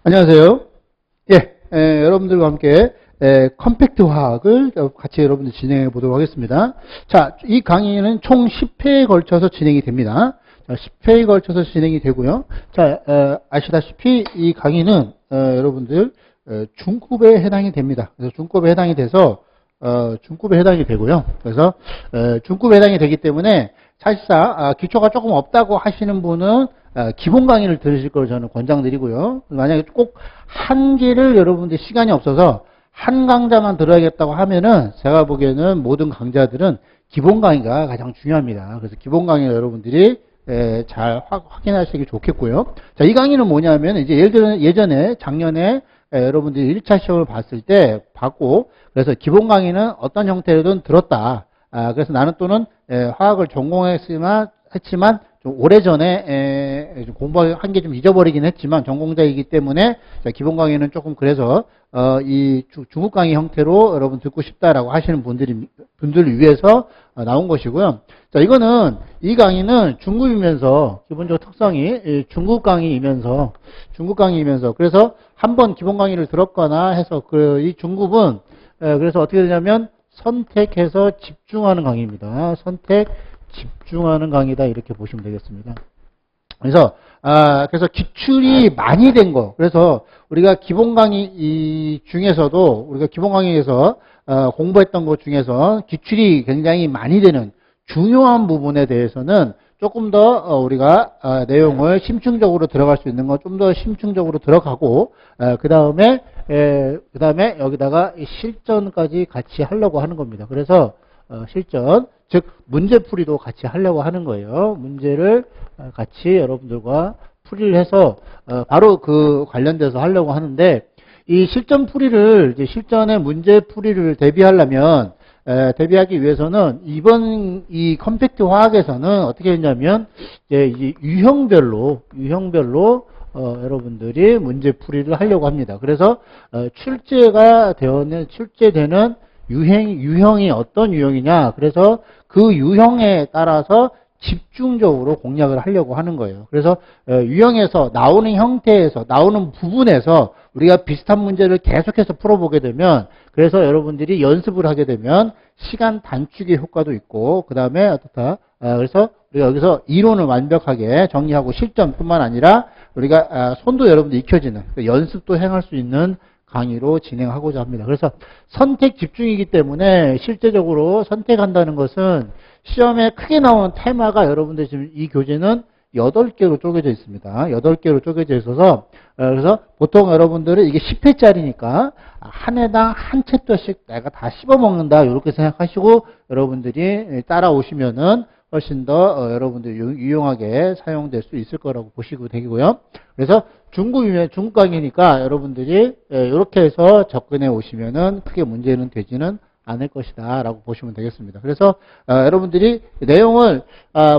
안녕하세요. 여러분들과 함께 컴팩트 화학을 같이 여러분들 진행해 보도록 하겠습니다. 자, 이 강의는 총 10회에 걸쳐서 진행이 됩니다. 자, 10회에 걸쳐서 진행이 되고요. 자, 아시다시피 이 강의는 여러분들 중급에 해당이 됩니다. 그래서 중급에 해당이 돼서 중급에 해당이 되고요. 그래서 중급에 해당이 되기 때문에 사실상 기초가 조금 없다고 하시는 분은 기본 강의를 들으실 걸 저는 권장드리고요. 만약에 꼭 한 개를 여러분들 시간이 없어서 한 강좌만 들어야겠다고 하면은 제가 보기에는 모든 강좌들은 기본 강의가 가장 중요합니다. 그래서 기본 강의 여러분들이 잘 확인하시기 좋겠고요. 자, 이 강의는 뭐냐면 이제 예를 들어 예전에 작년에 여러분들이 1차 시험을 봤을 때 봤고, 그래서 기본 강의는 어떤 형태로든 들었다. 그래서 나는 또는 화학을 전공했지만 좀 오래전에 공부한 게 좀 잊어버리긴 했지만 전공자이기 때문에 기본 강의는 조금 그래서 이 중급 강의 형태로 여러분 듣고 싶다라고 하시는 분들을 위해서 나온 것이고요. 자, 이 강의는 중급이면서 기본적으로 특성이 중급 강의이면서 그래서 한번 기본 강의를 들었거나 해서 이 중급은 그래서 어떻게 되냐면 선택해서 집중하는 강의입니다. 집중하는 강의다, 이렇게 보시면 되겠습니다. 그래서 기출이 많이 된 거. 그래서 우리가 기본 강의 중에서도 우리가 기본 강의에서 공부했던 것 중에서 기출이 굉장히 많이 되는 중요한 부분에 대해서는 조금 더 우리가 내용을 심층적으로 들어갈 수 있는 거 좀 더 심층적으로 들어가고, 그 다음에 여기다가 실전까지 같이 하려고 하는 겁니다. 그래서 실전, 즉 문제풀이도 같이 하려고 하는 거예요. 문제를 같이 여러분들과 풀이를 해서 바로 그 관련돼서 하려고 하는데, 이 실전의 문제풀이를 대비하기 위해서는 이번 이 컴팩트 화학에서는 어떻게 했냐면 이제 유형별로 여러분들이 문제풀이를 하려고 합니다. 그래서 출제되는 유형이 어떤 유형이냐, 그래서 그 유형에 따라서 집중적으로 공략을 하려고 하는 거예요. 그래서 유형에서 나오는 형태에서 나오는 부분에서 우리가 비슷한 문제를 계속해서 풀어보게 되면, 그래서 여러분들이 연습을 하게 되면 시간 단축의 효과도 있고, 그 다음에 그래서 우리가 여기서 이론을 완벽하게 정리하고 실전뿐만 아니라 우리가 손도 여러분들 익혀지는 연습도 행할 수 있는 강의로 진행하고자 합니다. 그래서 선택 집중이기 때문에 실제적으로 선택한다는 것은 시험에 크게 나오는 테마가 여러분들 지금 이 교재는 8개로 쪼개져 있습니다. 8개로 쪼개져 있어서 그래서 보통 여러분들은 이게 10회짜리니까 한 해당 한 챕터씩 내가 다 씹어먹는다, 이렇게 생각하시고 여러분들이 따라오시면은 훨씬 더 여러분들 유용하게 사용될 수 있을 거라고 보시고 되고요. 그래서 중급 강의니까 여러분들이 이렇게 해서 접근해 오시면은 크게 문제는 되지는 않을 것이다 라고 보시면 되겠습니다. 그래서 여러분들이 내용을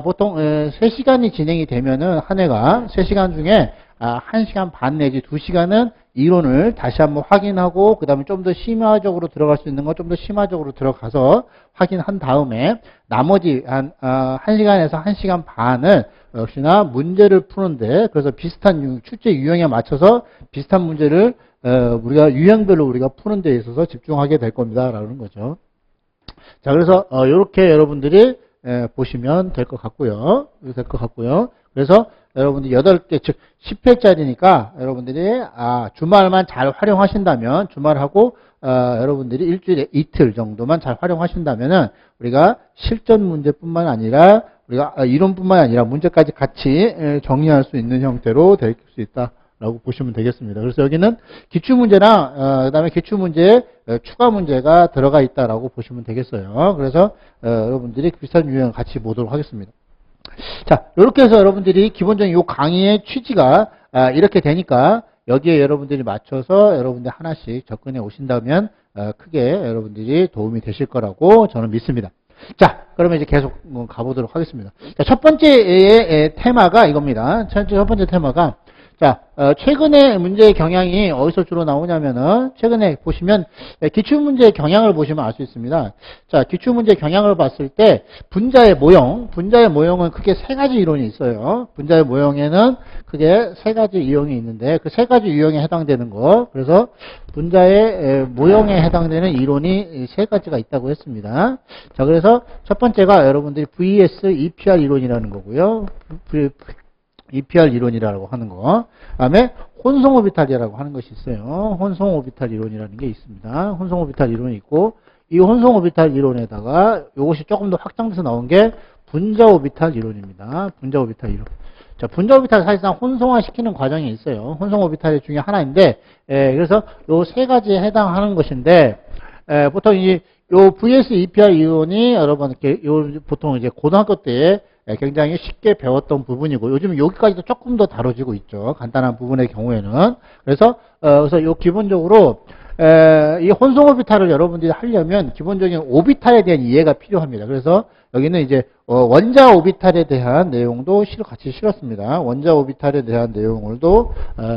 보통 3시간이 진행이 되면은 한 해가 3시간 중에 1시간 반 내지 2시간은 이론을 다시 한번 확인하고, 그 다음에 좀 더 심화적으로 들어갈 수 있는 거 좀 더 심화적으로 들어가서 확인한 다음에 나머지 한 1시간에서 1시간 반을 역시나 문제를 푸는데, 그래서 비슷한 출제 유형에 맞춰서 비슷한 문제를 우리가 유형별로 우리가 푸는 데 있어서 집중하게 될 겁니다 라는 거죠. 자, 그래서 이렇게 여러분들이 보시면 될 것 같고요. 그래서 여러분들이 8개, 즉 10회짜리니까 여러분들이 주말만 잘 활용하신다면, 주말하고 여러분들이 일주일에 이틀 정도만 잘 활용하신다면은 우리가 실전 문제뿐만 아니라 우리가 이론뿐만 아니라 문제까지 같이 정리할 수 있는 형태로 될 수 있다라고 보시면 되겠습니다. 그래서 여기는 기출문제랑 그다음에 기출문제에 추가 문제가 들어가 있다라고 보시면 되겠어요. 그래서 여러분들이 비슷한 유형 같이 보도록 하겠습니다. 자, 이렇게 해서 여러분들이 기본적인 이 강의의 취지가 이렇게 되니까 여기에 여러분들이 맞춰서 여러분들 하나씩 접근해 오신다면 크게 여러분들이 도움이 되실 거라고 저는 믿습니다. 자, 그러면 이제 계속 가보도록 하겠습니다. 자, 첫 번째의 테마가 이겁니다. 첫 번째 테마가 자, 최근에 문제의 경향이 어디서 주로 나오냐면은, 최근에 보시면, 기출문제의 경향을 보시면 알 수 있습니다. 자, 기출문제 경향을 봤을 때, 분자의 모형은 크게 세 가지 이론이 있어요. 분자의 모형에는 크게 세 가지 유형이 있는데, 그 세 가지 유형에 해당되는 거, 그래서 분자의 모형에 해당되는 이론이 세 가지가 있다고 했습니다. 자, 그래서 첫 번째가 여러분들이 VS EPR 이론이라는 거고요. EPR 이론이라고 하는 거. 그 다음에 혼성오비탈이라고 하는 것이 있어요. 혼성오비탈 이론이라는 게 있습니다. 혼성오비탈 이론이 있고, 이 혼성오비탈 이론에다가 이것이 조금 더 확장돼서 나온 게 분자오비탈 이론입니다. 분자오비탈 이론. 자, 분자오비탈 사실상 혼성화 시키는 과정이 있어요. 혼성오비탈 중에 하나인데, 그래서 요 세 가지에 해당하는 것인데, 보통 요 VS EPR 이론이 여러분 이렇게 보통 이제 고등학교 때 굉장히 쉽게 배웠던 부분이고, 요즘 여기까지도 조금 더 다뤄지고 있죠. 간단한 부분의 경우에는. 그래서 요 기본적으로, 이 혼성오비탈을 여러분들이 하려면 기본적인 오비탈에 대한 이해가 필요합니다. 그래서 여기는 이제, 원자 오비탈에 대한 내용도 같이 실었습니다. 원자 오비탈에 대한 내용을도,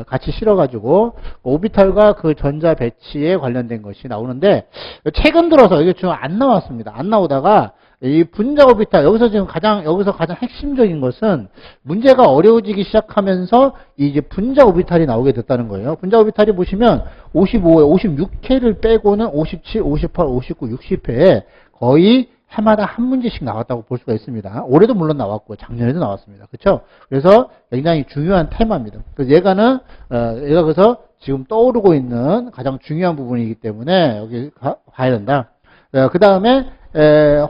같이 실어가지고, 오비탈과 그 전자 배치에 관련된 것이 나오는데, 최근 들어서 이게 좀 안 나왔습니다. 안 나오다가, 이 분자 오비탈, 여기서 가장 핵심적인 것은 문제가 어려워지기 시작하면서 이제 분자 오비탈이 나오게 됐다는 거예요. 분자 오비탈이 보시면 56회를 빼고는 57, 58, 59, 60회에 거의 해마다 한 문제씩 나왔다고 볼 수가 있습니다. 올해도 물론 나왔고 작년에도 나왔습니다. 그렇죠? 그래서 굉장히 중요한 테마입니다. 그래서 얘가 그래서 지금 떠오르고 있는 가장 중요한 부분이기 때문에 여기 봐야 된다. 그 다음에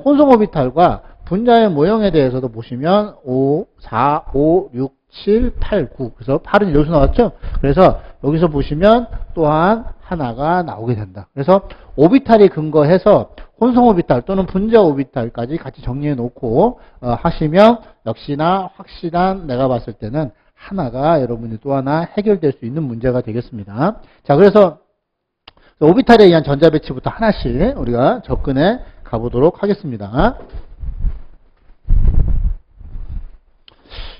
혼성오비탈과 분자의 모형에 대해서도 보시면 5, 4, 5, 6, 7, 8, 9. 그래서 8은 여기서 나왔죠? 그래서 여기서 보시면 또한 하나가 나오게 된다. 그래서 오비탈에 근거해서 혼성오비탈 또는 분자오비탈까지 같이 정리해 놓고 하시면 역시나 확실한 내가 봤을 때는 하나가 여러분이 또 하나 해결될 수 있는 문제가 되겠습니다. 자, 그래서 오비탈에 의한 전자배치부터 하나씩 우리가 접근해 가보도록 하겠습니다.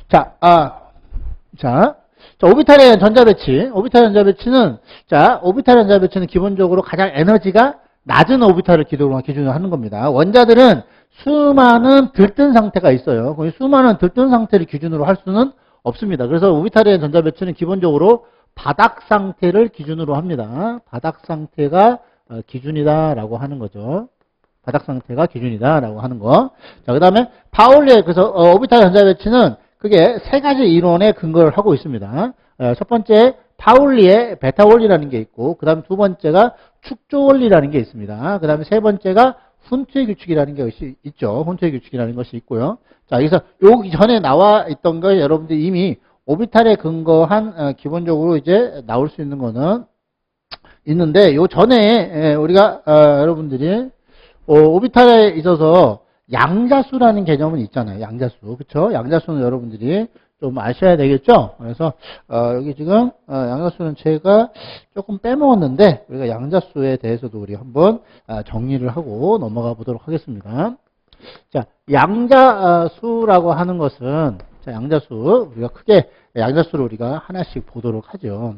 자, 오비탈에 의한 전자배치. 오비탈 전자배치는 기본적으로 가장 에너지가 낮은 오비탈을 기준으로 하는 겁니다. 원자들은 수많은 들뜬 상태가 있어요. 수많은 들뜬 상태를 기준으로 할 수는 없습니다. 그래서 오비탈에 의한 전자배치는 기본적으로 바닥 상태를 기준으로 합니다. 바닥 상태가 기준이다라고 하는 거죠. 바닥 상태가 기준이다라고 하는 거. 자, 그 다음에 파울리의 그래서 오비탈 전자배치는 그게 세 가지 이론에 근거를 하고 있습니다. 첫 번째 파울리의 베타 원리라는 게 있고, 그 다음에 두 번째가 축조 원리라는 게 있습니다. 그 다음에 세 번째가 훈트의 규칙이라는 것이 있죠. 훈트의 규칙이라는 것이 있고요. 자, 여기서 여기 전에 나와 있던 거 여러분들이 이미 오비탈에 근거한 기본적으로 이제 나올 수 있는 거는 있는데, 요 전에 우리가 여러분들이 오비탈에 있어서 양자수라는 개념은 있잖아요. 양자수. 그쵸? 양자수는 여러분들이 좀 아셔야 되겠죠? 그래서, 여기 지금, 양자수는 제가 조금 빼먹었는데, 우리가 양자수에 대해서도 우리 한번 정리를 하고 넘어가 보도록 하겠습니다. 자, 양자수라고 하는 것은, 자, 양자수, 우리가 크게 양자수를 우리가 하나씩 보도록 하죠.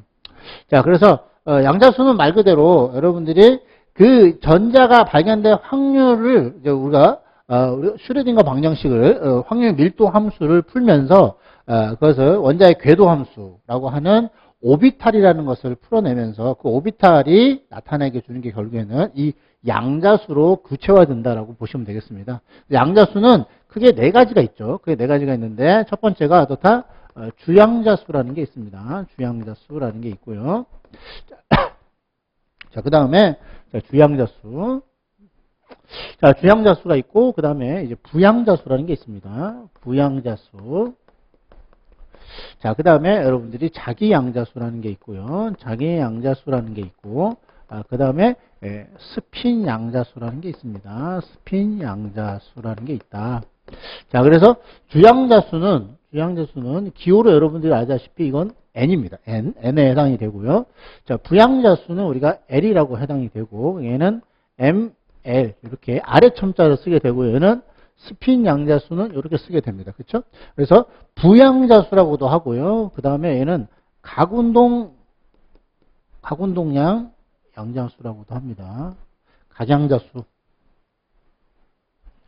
자, 그래서, 양자수는 말 그대로 여러분들이 그 전자가 발견될 확률을 이제 우리가 슈레딩거 방정식을 확률 밀도 함수를 풀면서 그것을 원자의 궤도 함수라고 하는 오비탈이라는 것을 풀어내면서 그 오비탈이 나타내게 주는 게 결국에는 이 양자수로 구체화된다라고 보시면 되겠습니다. 양자수는 크게 네 가지가 있죠. 크게 네 가지가 있는데 첫 번째가 어떻다? 주양자수라는 게 있습니다. 주양자수라는 게 있고요. 자, 그 다음에 주양자수. 자, 주양자수가 있고, 그 다음에 이제 부양자수라는 게 있습니다. 부양자수. 자, 그 다음에 여러분들이 자기양자수라는 게 있고요. 자기양자수라는 게 있고, 그 다음에 스핀양자수라는 게 있습니다. 스핀양자수라는 게 있다. 자, 그래서 주양자수는 기호로 여러분들이 아시다시피 이건 n입니다. n에 해당이 되고요. 자, 부양자수는 우리가 l이라고 해당이 되고, 얘는 ml 이렇게 아래 첨자를 쓰게 되고, 얘는 스핀 양자수는 이렇게 쓰게 됩니다. 그렇죠? 그래서 부양자수라고도 하고요. 그 다음에 얘는 각운동량 양자수라고도 합니다. 각양자수.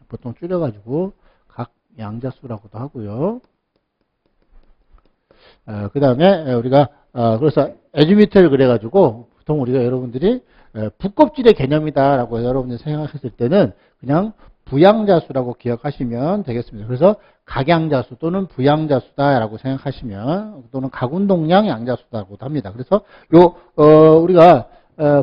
보통 줄여가지고 각양자수라고도 하고요. 그 다음에 우리가 그래서 애주미터를 그래가지고 보통 우리가 여러분들이 부껍질의 개념이다라고 여러분들이 생각했을 때는 그냥 부양자수라고 기억하시면 되겠습니다. 그래서 각양자수 또는 부양자수다라고 생각하시면 또는 각운동량 양자수다라고도 합니다. 그래서 우리가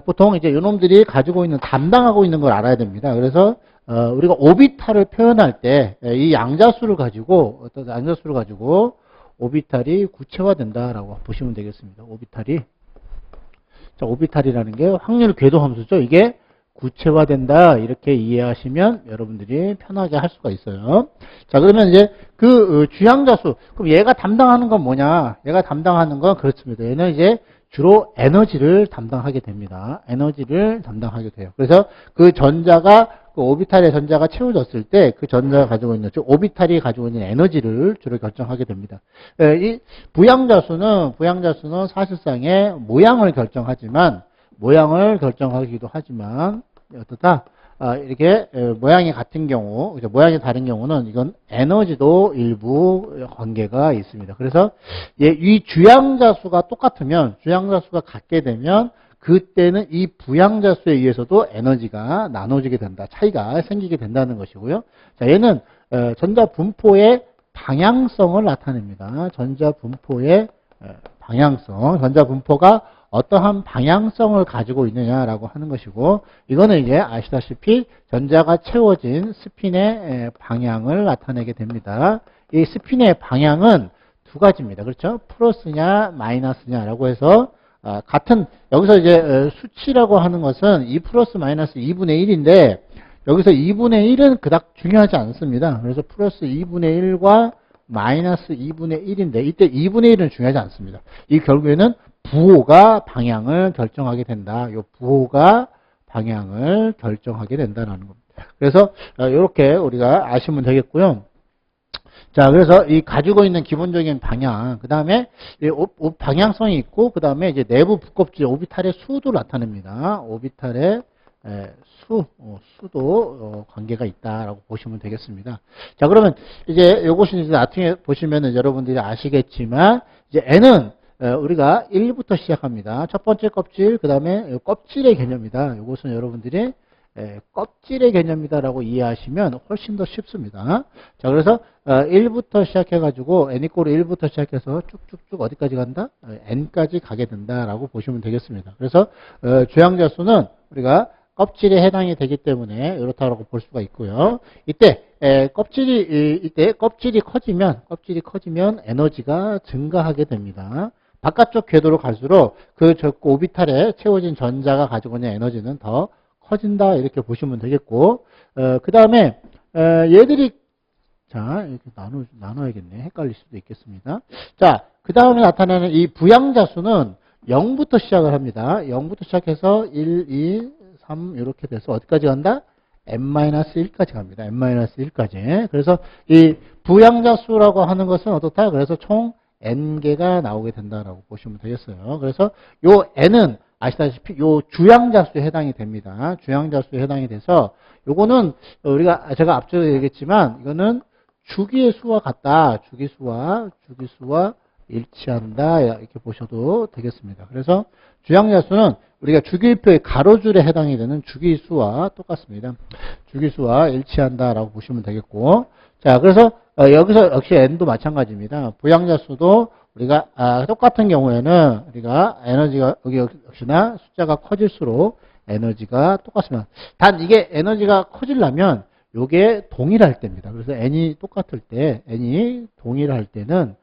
보통 이제 요놈들이 가지고 있는 담당하고 있는 걸 알아야 됩니다. 그래서 우리가 오비탈을 표현할 때 이 양자수를 가지고 어떤 양자수를 가지고 오비탈이 구체화된다라고 보시면 되겠습니다. 오비탈이라는 게 확률 궤도 함수죠. 이게 구체화된다 이렇게 이해하시면 여러분들이 편하게 할 수가 있어요. 자, 그러면 이제 그 주양자수, 그럼 얘가 담당하는 건 뭐냐? 얘가 담당하는 건 그렇습니다. 얘는 이제 주로 에너지를 담당하게 됩니다. 에너지를 담당하게 돼요. 그래서 그 전자가 그 오비탈의 전자가 채워졌을 때 그 전자가 가지고 있는, 즉 오비탈이 가지고 있는 에너지를 주로 결정하게 됩니다. 이 부양자수는 사실상의 모양을 결정하기도 하지만 어떻다? 이렇게 모양이 같은 경우, 모양이 다른 경우는 이건 에너지도 일부 관계가 있습니다. 그래서 이 주양자수가 똑같으면, 주양자수가 같게 되면 그때는 이 부양자수에 의해서도 에너지가 나눠지게 된다. 차이가 생기게 된다는 것이고요. 자, 얘는 전자 분포의 방향성을 나타냅니다. 전자 분포의 방향성. 전자 분포가 어떠한 방향성을 가지고 있느냐라고 하는 것이고, 이거는 이제 아시다시피 전자가 채워진 스핀의 방향을 나타내게 됩니다. 이 스핀의 방향은 두 가지입니다. 그렇죠? 플러스냐 마이너스냐라고 해서 같은, 여기서 이제 수치라고 하는 것은 2 플러스 마이너스 2분의 1인데 여기서 2분의 1은 그닥 중요하지 않습니다. 그래서 플러스 2분의 1과 마이너스 2분의 1인데 이때 2분의 1은 중요하지 않습니다. 이 결국에는 부호가 방향을 결정하게 된다. 이 부호가 방향을 결정하게 된다는 겁니다. 그래서 이렇게 우리가 아시면 되겠고요. 자, 그래서 이 가지고 있는 기본적인 방향, 그 다음에 방향성이 있고, 그 다음에 이제 내부 부껍질, 오비탈의 수도 나타냅니다. 오비탈의 수도 관계가 있다라고 보시면 되겠습니다. 자, 그러면 이제 요것은 이제 나중에 보시면은 여러분들이 아시겠지만, 이제 N은 우리가 1부터 시작합니다. 첫 번째 껍질, 그 다음에 껍질의 개념이다. 이것은 여러분들이 껍질의 개념이다라고 이해하시면 훨씬 더 쉽습니다. 자, 그래서 1부터 시작해가지고 n 이꼬르 1부터 시작해서 쭉쭉쭉 어디까지 간다? n까지 가게 된다라고 보시면 되겠습니다. 그래서 주양자수는 우리가 껍질에 해당이 되기 때문에 이렇다고 볼 수가 있고요. 이때 껍질이 커지면 에너지가 증가하게 됩니다. 바깥쪽 궤도로 갈수록 그 오비탈에 채워진 전자가 가지고 있는 에너지는 더 커진다 이렇게 보시면 되겠고, 그 다음에 얘들이 자 이렇게 나눠야겠네. 헷갈릴 수도 있겠습니다. 자, 그 다음에 나타나는 이 부양자수는 0부터 시작을 합니다. 0부터 시작해서 1, 2, 3 이렇게 돼서 어디까지 간다? n-1까지 갑니다. n-1까지. 그래서 이 부양자수라고 하는 것은 어떻다? 그래서 총 n개가 나오게 된다라고 보시면 되겠어요. 그래서 요 n은 아시다시피 요 주양자수에 해당이 됩니다. 주양자수에 해당이 돼서 요거는 제가 앞서 얘기했지만 이거는 주기의 수와 같다. 주기수와 일치한다. 이렇게 보셔도 되겠습니다. 그래서 주양자수는 우리가 주기표의 가로줄에 해당이 되는 주기수와 똑같습니다. 주기수와 일치한다라고 보시면 되겠고, 자, 그래서 여기서 역시 n도 마찬가지입니다. 부양자수도 우리가 똑같은 경우에는 우리가 에너지가 여기 역시나 숫자가 커질수록 에너지가 똑같습니다. 단 이게 에너지가 커지려면 요게 동일할 때입니다. 그래서 n이 똑같을 때, n이 동일할 때는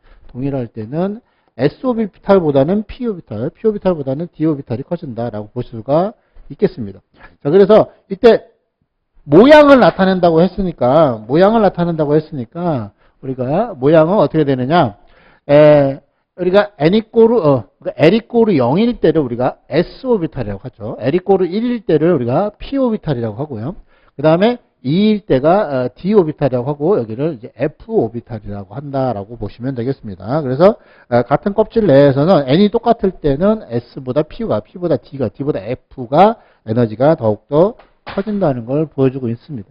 s-오비탈보다는 p-오비탈보다는 d-오비탈이 커진다라고 볼 수가 있겠습니다. 자, 그래서 이때 모양을 나타낸다고 했으니까 우리가 모양은 어떻게 되느냐? 우리가 L-이꼬르 0일 때를 우리가 S-오비탈이라고 하죠. L-이꼬르 1일 때를 우리가 P-오비탈이라고 하고요. 그 다음에 E일 때가 D 오비탈이라고 하고 여기를 이제 F 오비탈이라고 한다라고 보시면 되겠습니다. 그래서 같은 껍질 내에서는 N이 똑같을 때는 S보다 P보다 D가, D보다 F가 에너지가 더욱더 커진다는 걸 보여주고 있습니다.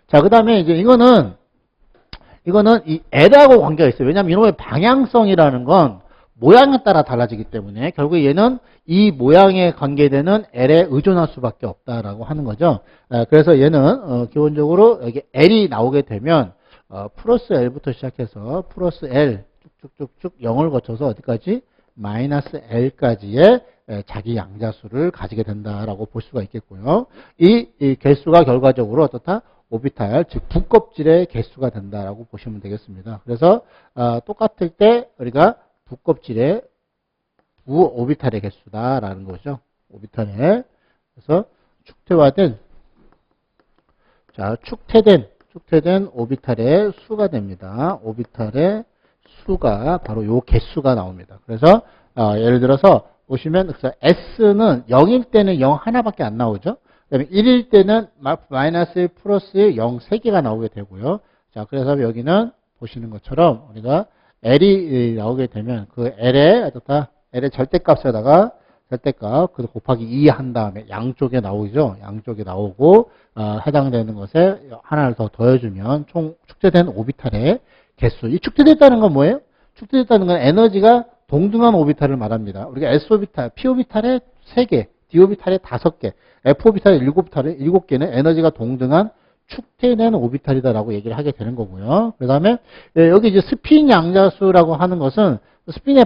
자, 그 다음에 이제 이거는 이 L하고 관계가 있어요. 왜냐하면 이놈의 방향성이라는 건 모양에 따라 달라지기 때문에 결국 얘는 이 모양에 관계되는 L에 의존할 수밖에 없다라고 하는 거죠. 그래서 얘는 기본적으로 여기 L이 나오게 되면 플러스 L부터 시작해서 플러스 L 쭉쭉쭉쭉 0을 거쳐서 어디까지? 마이너스 L까지의 자기 양자수를 가지게 된다라고 볼 수가 있겠고요. 이 개수가 결과적으로 어떻다? 오비탈, 즉 부껍질의 개수가 된다라고 보시면 되겠습니다. 그래서 똑같을 때 우리가 부껍질의 오비탈의 개수다라는 거죠. 오비탈의. 그래서 축퇴된 오비탈의 수가 됩니다. 오비탈의 수가 바로 요 개수가 나옵니다. 그래서 예를 들어서 보시면 S는 0일 때는 0 하나밖에 안 나오죠. 그다음에 1일 때는 마이너스 플러스 0 3개가 나오게 되고요. 자, 그래서 여기는 보시는 것처럼 우리가 L이 나오게 되면 그 L의 절대값에다가 절대값 그 곱하기 2 한 다음에 양쪽에 나오죠. 양쪽에 나오고 해당되는 것에 하나를 더 더해주면 총 축제된 오비탈의 개수. 이 축제됐다는 건 뭐예요? 축제됐다는 건 에너지가 동등한 오비탈을 말합니다. 우리가 S오비탈, P오비탈의 3개, D오비탈의 5개, F오비탈의 7개는 에너지가 동등한 축퇴된 오비탈이다라고 얘기를 하게 되는 거고요. 그 다음에 여기 이제 스핀 양자수라고 하는 것은 스핀의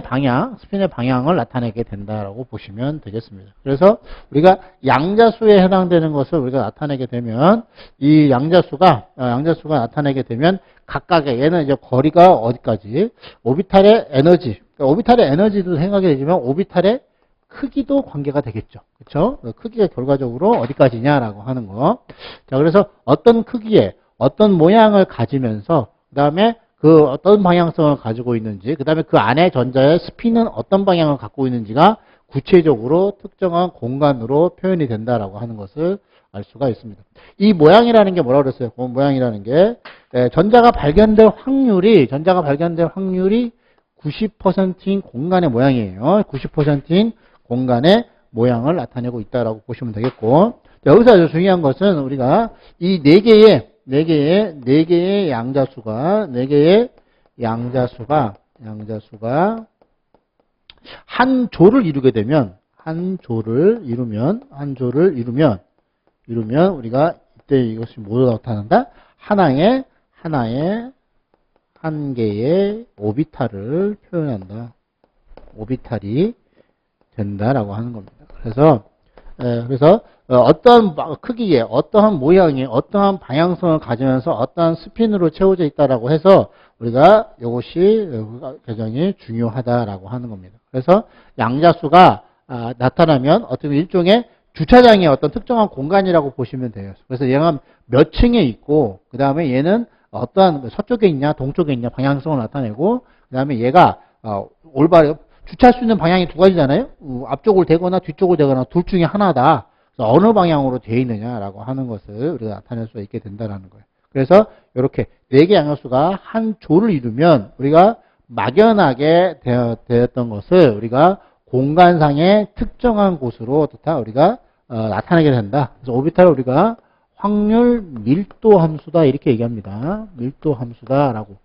방향을 나타내게 된다라고 보시면 되겠습니다. 그래서 우리가 양자수에 해당되는 것을 우리가 나타내게 되면 이 양자수가 나타내게 되면 각각의 얘는 이제 거리가 어디까지 오비탈의 에너지, 그러니까 오비탈의 에너지도 생각이 되지만 오비탈의 크기도 관계가 되겠죠. 그렇죠? 크기가 결과적으로 어디까지냐라고 하는 거. 자, 그래서 어떤 크기에 어떤 모양을 가지면서 그다음에 그 어떤 방향성을 가지고 있는지, 그다음에 그 안에 전자의 스핀은 어떤 방향을 갖고 있는지가 구체적으로 특정한 공간으로 표현이 된다라고 하는 것을 알 수가 있습니다. 이 모양이라는 게 뭐라고 그랬어요? 그 모양이라는 게 전자가 발견될 확률이 90%인 공간의 모양이에요. 90%인 공간의 모양을 나타내고 있다라고 보시면 되겠고, 여기서 아주 중요한 것은 우리가 이 네 개의 양자수가 한 조를 이루게 되면 한 조를 이루면 우리가 이때 이것이 뭐로 나타난다? 한 개의 오비탈을 표현한다. 오비탈이 된다라고 하는 겁니다. 그래서 어떠한 크기에, 어떠한 모양에, 어떠한 방향성을 가지면서 어떠한 스핀으로 채워져 있다라고 해서 우리가 이것이 굉장히 중요하다라고 하는 겁니다. 그래서 양자수가 나타나면 어떤 일종의 주차장의 어떤 특정한 공간이라고 보시면 돼요. 그래서 얘가 몇 층에 있고, 그 다음에 얘는 어떠한 서쪽에 있냐, 동쪽에 있냐 방향성을 나타내고, 그 다음에 얘가 올바르 주차할 수 있는 방향이 두 가지잖아요. 앞쪽을 대거나 뒤쪽을 대거나 둘 중에 하나다. 그래서 어느 방향으로 되어 있느냐라고 하는 것을 우리가 나타낼 수 있게 된다는 거예요. 그래서 이렇게 네 개 양자수가 한 조를 이루면 우리가 막연하게 되었던 것을 우리가 공간상의 특정한 곳으로 우리가 나타내게 된다. 그래서 오비탈을 우리가 확률 밀도 함수다 이렇게 얘기합니다. 밀도 함수다라고,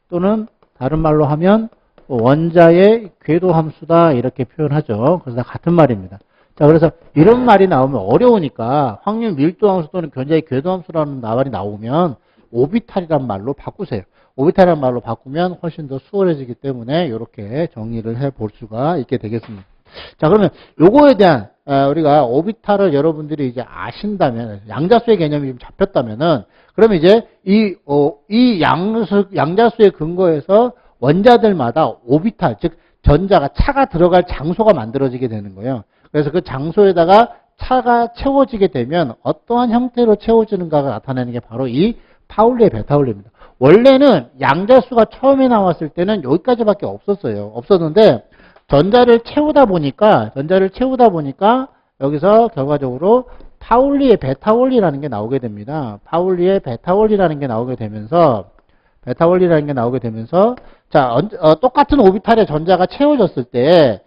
또는 다른 말로 하면 원자의 궤도 함수다 이렇게 표현하죠. 그래서 같은 말입니다. 자, 그래서 이런 말이 나오면 어려우니까 확률 밀도 함수 또는 견자의 궤도 함수라는 말이 나오면 오비탈이란 말로 바꾸세요. 오비탈이란 말로 바꾸면 훨씬 더 수월해지기 때문에 이렇게 정리를 해볼 수가 있게 되겠습니다. 자, 그러면 요거에 대한 우리가 오비탈을 여러분들이 이제 아신다면, 양자수의 개념이 좀 잡혔다면은, 그러면 이제 이 양자수의 근거에서 원자들마다 오비탈, 즉 전자가 차가 들어갈 장소가 만들어지게 되는 거예요. 그래서 그 장소에다가 차가 채워지게 되면 어떠한 형태로 채워지는가가 나타내는 게 바로 이 파울리의 베타울리입니다. 원래는 양자수가 처음에 나왔을 때는 여기까지밖에 없었어요. 없었는데 전자를 채우다 보니까 여기서 결과적으로 파울리의 베타 원리라는 게 나오게 됩니다. 파울리의 베타 원리라는 게 나오게 되면서 자, 똑같은 오비탈의 전자가 채워졌을 때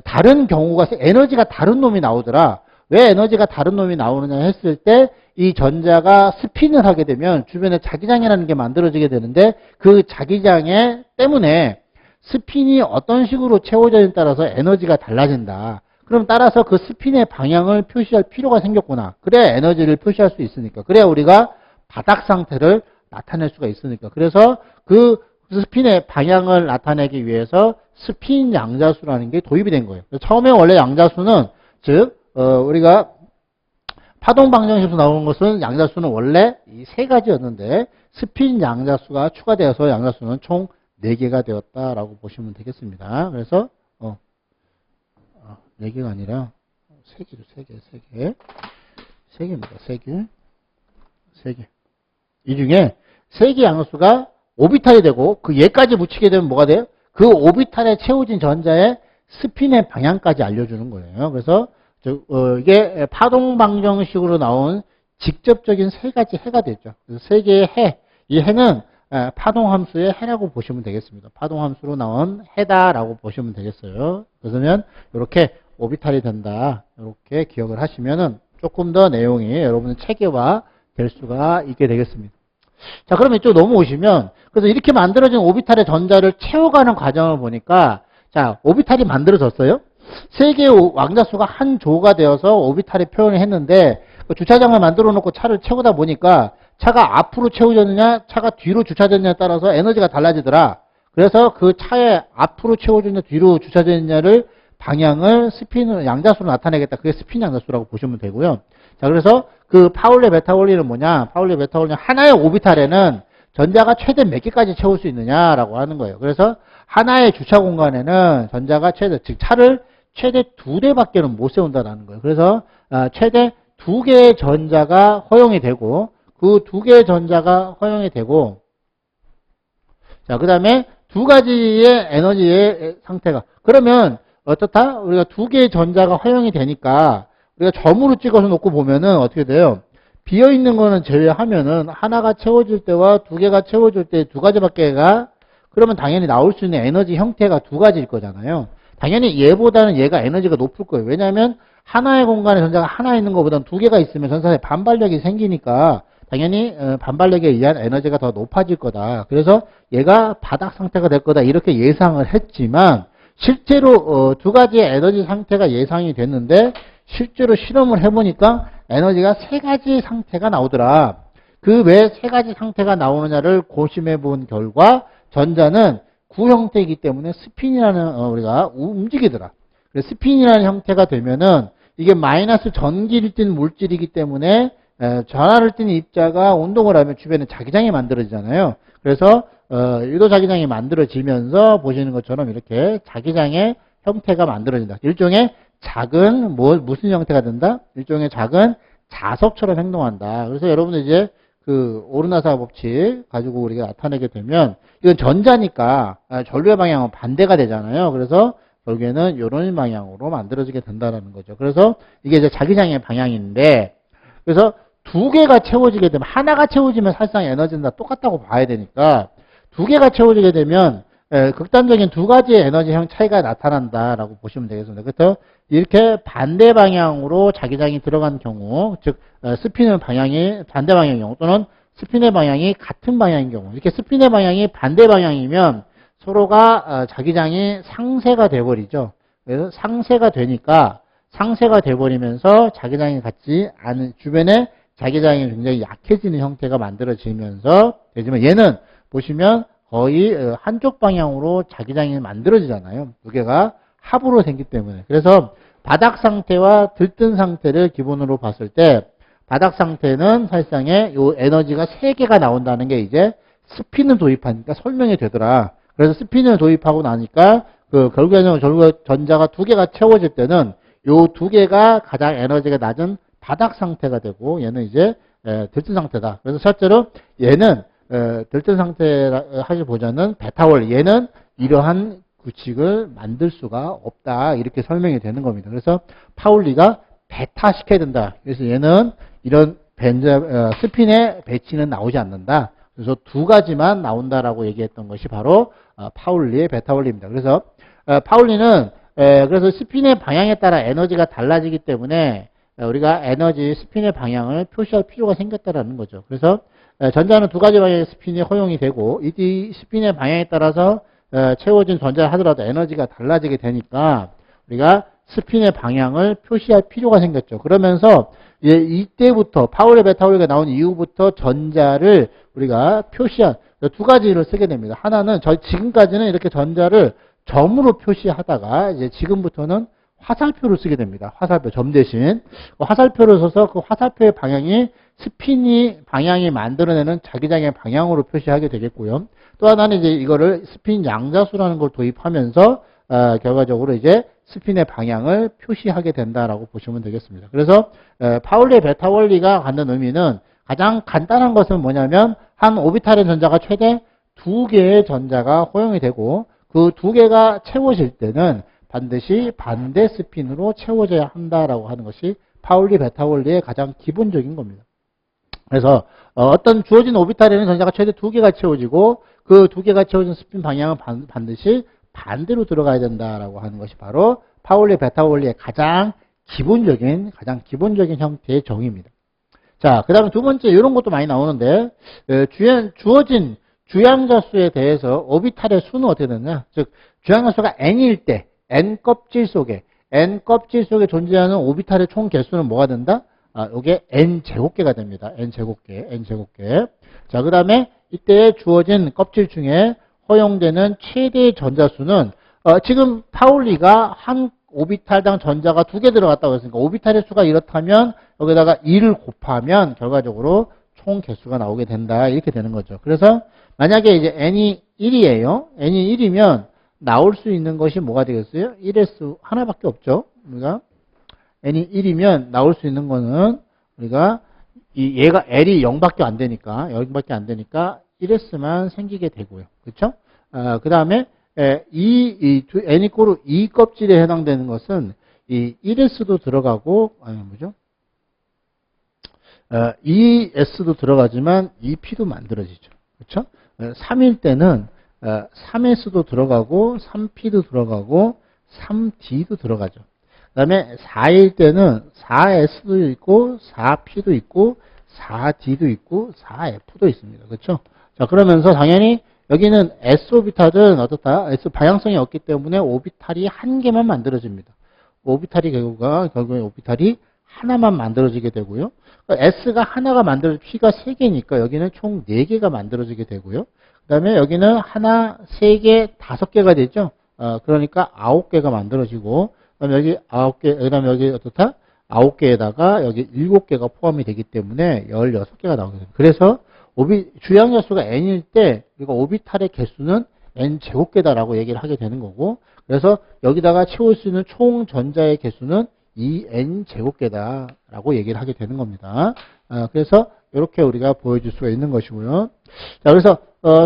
다른 경우가 에너지가 다른 놈이 나오더라. 왜 에너지가 다른 놈이 나오느냐 했을 때 이 전자가 스핀을 하게 되면 주변에 자기장이라는 게 만들어지게 되는데 그 자기장에 때문에 스핀이 어떤 식으로 채워져에 따라서 에너지가 달라진다. 그럼 따라서 그 스핀의 방향을 표시할 필요가 생겼구나. 그래야 에너지를 표시할 수 있으니까. 그래야 우리가 바닥 상태를 나타낼 수가 있으니까. 그래서 그 스핀의 방향을 나타내기 위해서 스핀 양자수라는 게 도입이 된 거예요. 처음에 원래 양자수는 즉 우리가 파동 방정식에서 나오는 것은 양자수는 원래 이 세 가지였는데 스핀 양자수가 추가되어서 양자수는 총 4개가 되었다라고 보시면 되겠습니다. 그래서 4개가 아니라 3개죠. 3개입니다. 3개. 이 중에 3개 양수가 오비탈이 되고 그 얘까지 붙이게 되면 뭐가 돼요? 그 오비탈에 채워진 전자의 스핀의 방향까지 알려주는 거예요. 그래서 이게 파동 방정식으로 나온 직접적인 3가지 해가 되죠. 그래서 3개의 해, 이 해는 파동 함수의 해라고 보시면 되겠습니다. 파동 함수로 나온 해다라고 보시면 되겠어요. 그러면 이렇게 오비탈이 된다. 이렇게 기억을 하시면은 조금 더 내용이 여러분의 체계화 될 수가 있게 되겠습니다. 자, 그러면 이쪽 넘어오시면 그래서 이렇게 만들어진 오비탈의 전자를 채워가는 과정을 보니까 자, 오비탈이 만들어졌어요. 3개의 왕자수가 한 조가 되어서 오비탈이 표현을 했는데 그 주차장을 만들어 놓고 차를 채우다 보니까 차가 앞으로 채워졌느냐 차가 뒤로 주차됐느냐에 따라서 에너지가 달라지더라. 그래서 그 차에 앞으로 채워졌느냐 뒤로 주차됐느냐를 방향을 스핀 양자수로 나타내겠다. 그게 스핀 양자수라고 보시면 되고요. 자, 그래서 그 파울리 베타 원리는 뭐냐? 파울리 베타 원리는 하나의 오비탈에는 전자가 최대 몇 개까지 채울 수 있느냐라고 하는 거예요. 그래서 하나의 주차 공간에는 전자가 즉 차를 최대 2대밖에는 못 세운다라는 거예요. 그래서 최대 2개의 전자가 허용이 되고 그 2개의 전자가 허용이 되고 자, 그다음에 2가지의 에너지의 상태가 그러면 어떻다? 우리가 2개의 전자가 허용이 되니까 우리가 점으로 찍어서 놓고 보면은 어떻게 돼요? 비어있는 거는 제외하면은 하나가 채워질 때와 2개가 채워질 때 2가지밖에가 그러면 당연히 나올 수 있는 에너지 형태가 2가지일 거잖아요. 당연히 얘보다는 얘가 에너지가 높을 거예요. 왜냐하면 하나의 공간에 전자가 하나 있는 것보다는 2개가 있으면 전사에 반발력이 생기니까 당연히 반발력에 의한 에너지가 더 높아질 거다. 그래서 얘가 바닥 상태가 될 거다. 이렇게 예상을 했지만 실제로 2가지의 에너지 상태가 예상이 됐는데 실제로 실험을 해보니까 에너지가 3가지 상태가 나오더라. 그 왜 3가지 상태가 나오느냐를 고심해 본 결과 전자는 구 형태이기 때문에 스핀이라는 우리가 움직이더라. 그래서 스핀이라는 형태가 되면은 이게 마이너스 전기를 띤 물질이기 때문에 전하를 띤 입자가 운동을 하면 주변에 자기장이 만들어지잖아요. 그래서 유도 자기장이 만들어지면서 보시는 것처럼 이렇게 자기장의 형태가 만들어진다. 일종의 작은 무슨 형태가 된다? 일종의 작은 자석처럼 행동한다. 그래서 여러분들 이제 그 오르나사 법칙 가지고 우리가 나타내게 되면 이건 전자니까 전류의 방향은 반대가 되잖아요. 그래서 결국에는 이런 방향으로 만들어지게 된다는 거죠. 그래서 이게 이제 자기장의 방향인데 그래서 2개가 채워지게 되면 하나가 채워지면 사실상 에너지는 다 똑같다고 봐야 되니까 2개가 채워지게 되면 극단적인 2가지의 에너지형 차이가 나타난다라고 보시면 되겠습니다. 그래서 이렇게 반대 방향으로 자기장이 들어간 경우, 즉 스핀의 방향이 반대 방향인 경우 또는 스핀의 방향이 같은 방향인 경우, 이렇게 스핀의 방향이 반대 방향이면 서로가 자기장이 상쇄가 돼버리죠. 그래서 상쇄가 돼버리면서 자기장이 같지 않은 주변에 자기장이 굉장히 약해지는 형태가 만들어지면서 되지만 얘는 보시면 거의 한쪽 방향으로 자기장이 만들어지잖아요. 2개가 합으로 생기기 때문에. 그래서 바닥 상태와 들뜬 상태를 기본으로 봤을 때 바닥 상태는 사실상의 요 에너지가 3개가 나온다는 게 이제 스핀을 도입하니까 설명이 되더라. 그래서 스핀을 도입하고 나니까 결국에는 전자가 2개가 채워질 때는 요 2개가 가장 에너지가 낮은 바닥 상태가 되고 얘는 이제 들뜬 상태다. 그래서 실제로 얘는 들뜬 상태 하시 보자는 베타 원리 얘는 이러한 규칙을 만들 수가 없다. 이렇게 설명이 되는 겁니다. 그래서 파울리가 베타 시켜야 된다. 그래서 얘는 이런 스핀의 배치는 나오지 않는다. 그래서 두 가지만 나온다라고 얘기했던 것이 바로 파울리의 베타 원리입니다. 그래서 파울리는 그래서 스핀의 방향에 따라 에너지가 달라지기 때문에 우리가 에너지 스핀의 방향을 표시할 필요가 생겼다라는 거죠. 그래서 전자는 두 가지 방향의 스핀이 허용이 되고 이 스핀의 방향에 따라서 채워진 전자를 하더라도 에너지가 달라지게 되니까 우리가 스핀의 방향을 표시할 필요가 생겼죠. 그러면서 이때부터 파울의 베타 원리가 나온 이후부터 전자를 우리가 표시한 두 가지를 쓰게 됩니다. 하나는 지금까지는 이렇게 전자를 점으로 표시하다가 이제 지금부터는 화살표를 쓰게 됩니다. 화살표, 점 대신 화살표를 써서 그 화살표의 방향이 스핀이 방향이 만들어내는 자기장의 방향으로 표시하게 되겠고요. 또 하나는 이제 이거를 스핀 양자수라는 걸 도입하면서 결과적으로 이제 스핀의 방향을 표시하게 된다라고 보시면 되겠습니다. 그래서 파울리의 베타 원리가 갖는 의미는 가장 간단한 것은 뭐냐면 한 오비탈의 전자가 최대 2개의 전자가 허용이 되고 그 2개가 채워질 때는 반드시 반대 스핀으로 채워져야 한다라고 하는 것이 파울리 베타 원리의 가장 기본적인 겁니다. 그래서 어떤 주어진 오비탈에는 전자가 최대 2개가 채워지고 그 2개가 채워진 스핀 방향은 반드시 반대로 들어가야 된다라고 하는 것이 바로 파울리 베타 원리의 가장 기본적인 형태의 정의입니다. 자, 그 다음에 두 번째 이런 것도 많이 나오는데 주어진 주양자수에 대해서 오비탈의 수는 어떻게 되느냐? 즉 주양자수가 n일 때 n 껍질 속에 존재하는 오비탈의 총 개수는 뭐가 된다? 이게 n 제곱개가 됩니다. n 제곱개. 자, 그 다음에 이때 주어진 껍질 중에 허용되는 최대의 전자수는 지금 파울리가 한 오비탈당 전자가 2개 들어갔다고 했으니까 오비탈의 수가 이렇다면 여기다가 2를 곱하면 결과적으로 총 개수가 나오게 된다. 이렇게 되는 거죠. 그래서 만약에 이제 n이 1이에요. n이 1이면 나올 수 있는 것이 뭐가 되겠어요? 1S 하나밖에 없죠. 우리가 n이 1이면 나올 수 있는 거는 우리가 얘가 L이 0밖에 안 되니까 1S만 생기게 되고요. 그렇죠? 그 다음에 n 이꼬르 2 껍질에 해당되는 것은 이 1S도 들어가고 뭐죠? 2S도 들어가지만 2P도 만들어지죠. 그렇죠? 3일 때는 3S도 들어가고 3P도 들어가고 3D도 들어가죠. 그 다음에 4일 때는 4S도 있고 4P도 있고 4D도 있고 4F도 있습니다. 그렇죠? 자, 그러면서 당연히 여기는 S 오비탈은 어떻다? S 방향성이 없기 때문에 오비탈이 한 개만 만들어집니다. 결국에 오비탈이 하나만 만들어지게 되고요. S가 하나가 만들어져 P가 3개니까 여기는 총 4개가 만들어지게 되고요. 그 다음에 여기는 하나, 3개, 5개가 되죠. 그러니까 9개가 만들어지고, 그 다음에 여기 9개, 그 다음에 여기 어떻다? 9개에다가 여기 7개가 포함이 되기 때문에 16개가 나오게 됩니다. 그래서 주양자수가 n일 때, 그러니까 오비탈의 개수는 n 제곱개다라고 얘기를 하게 되는 거고, 그래서 여기다가 채울 수 있는 총 전자의 개수는 2n 제곱개다라고 얘기를 하게 되는 겁니다. 그래서 이렇게 우리가 보여줄 수가 있는 것이고요. 자, 그래서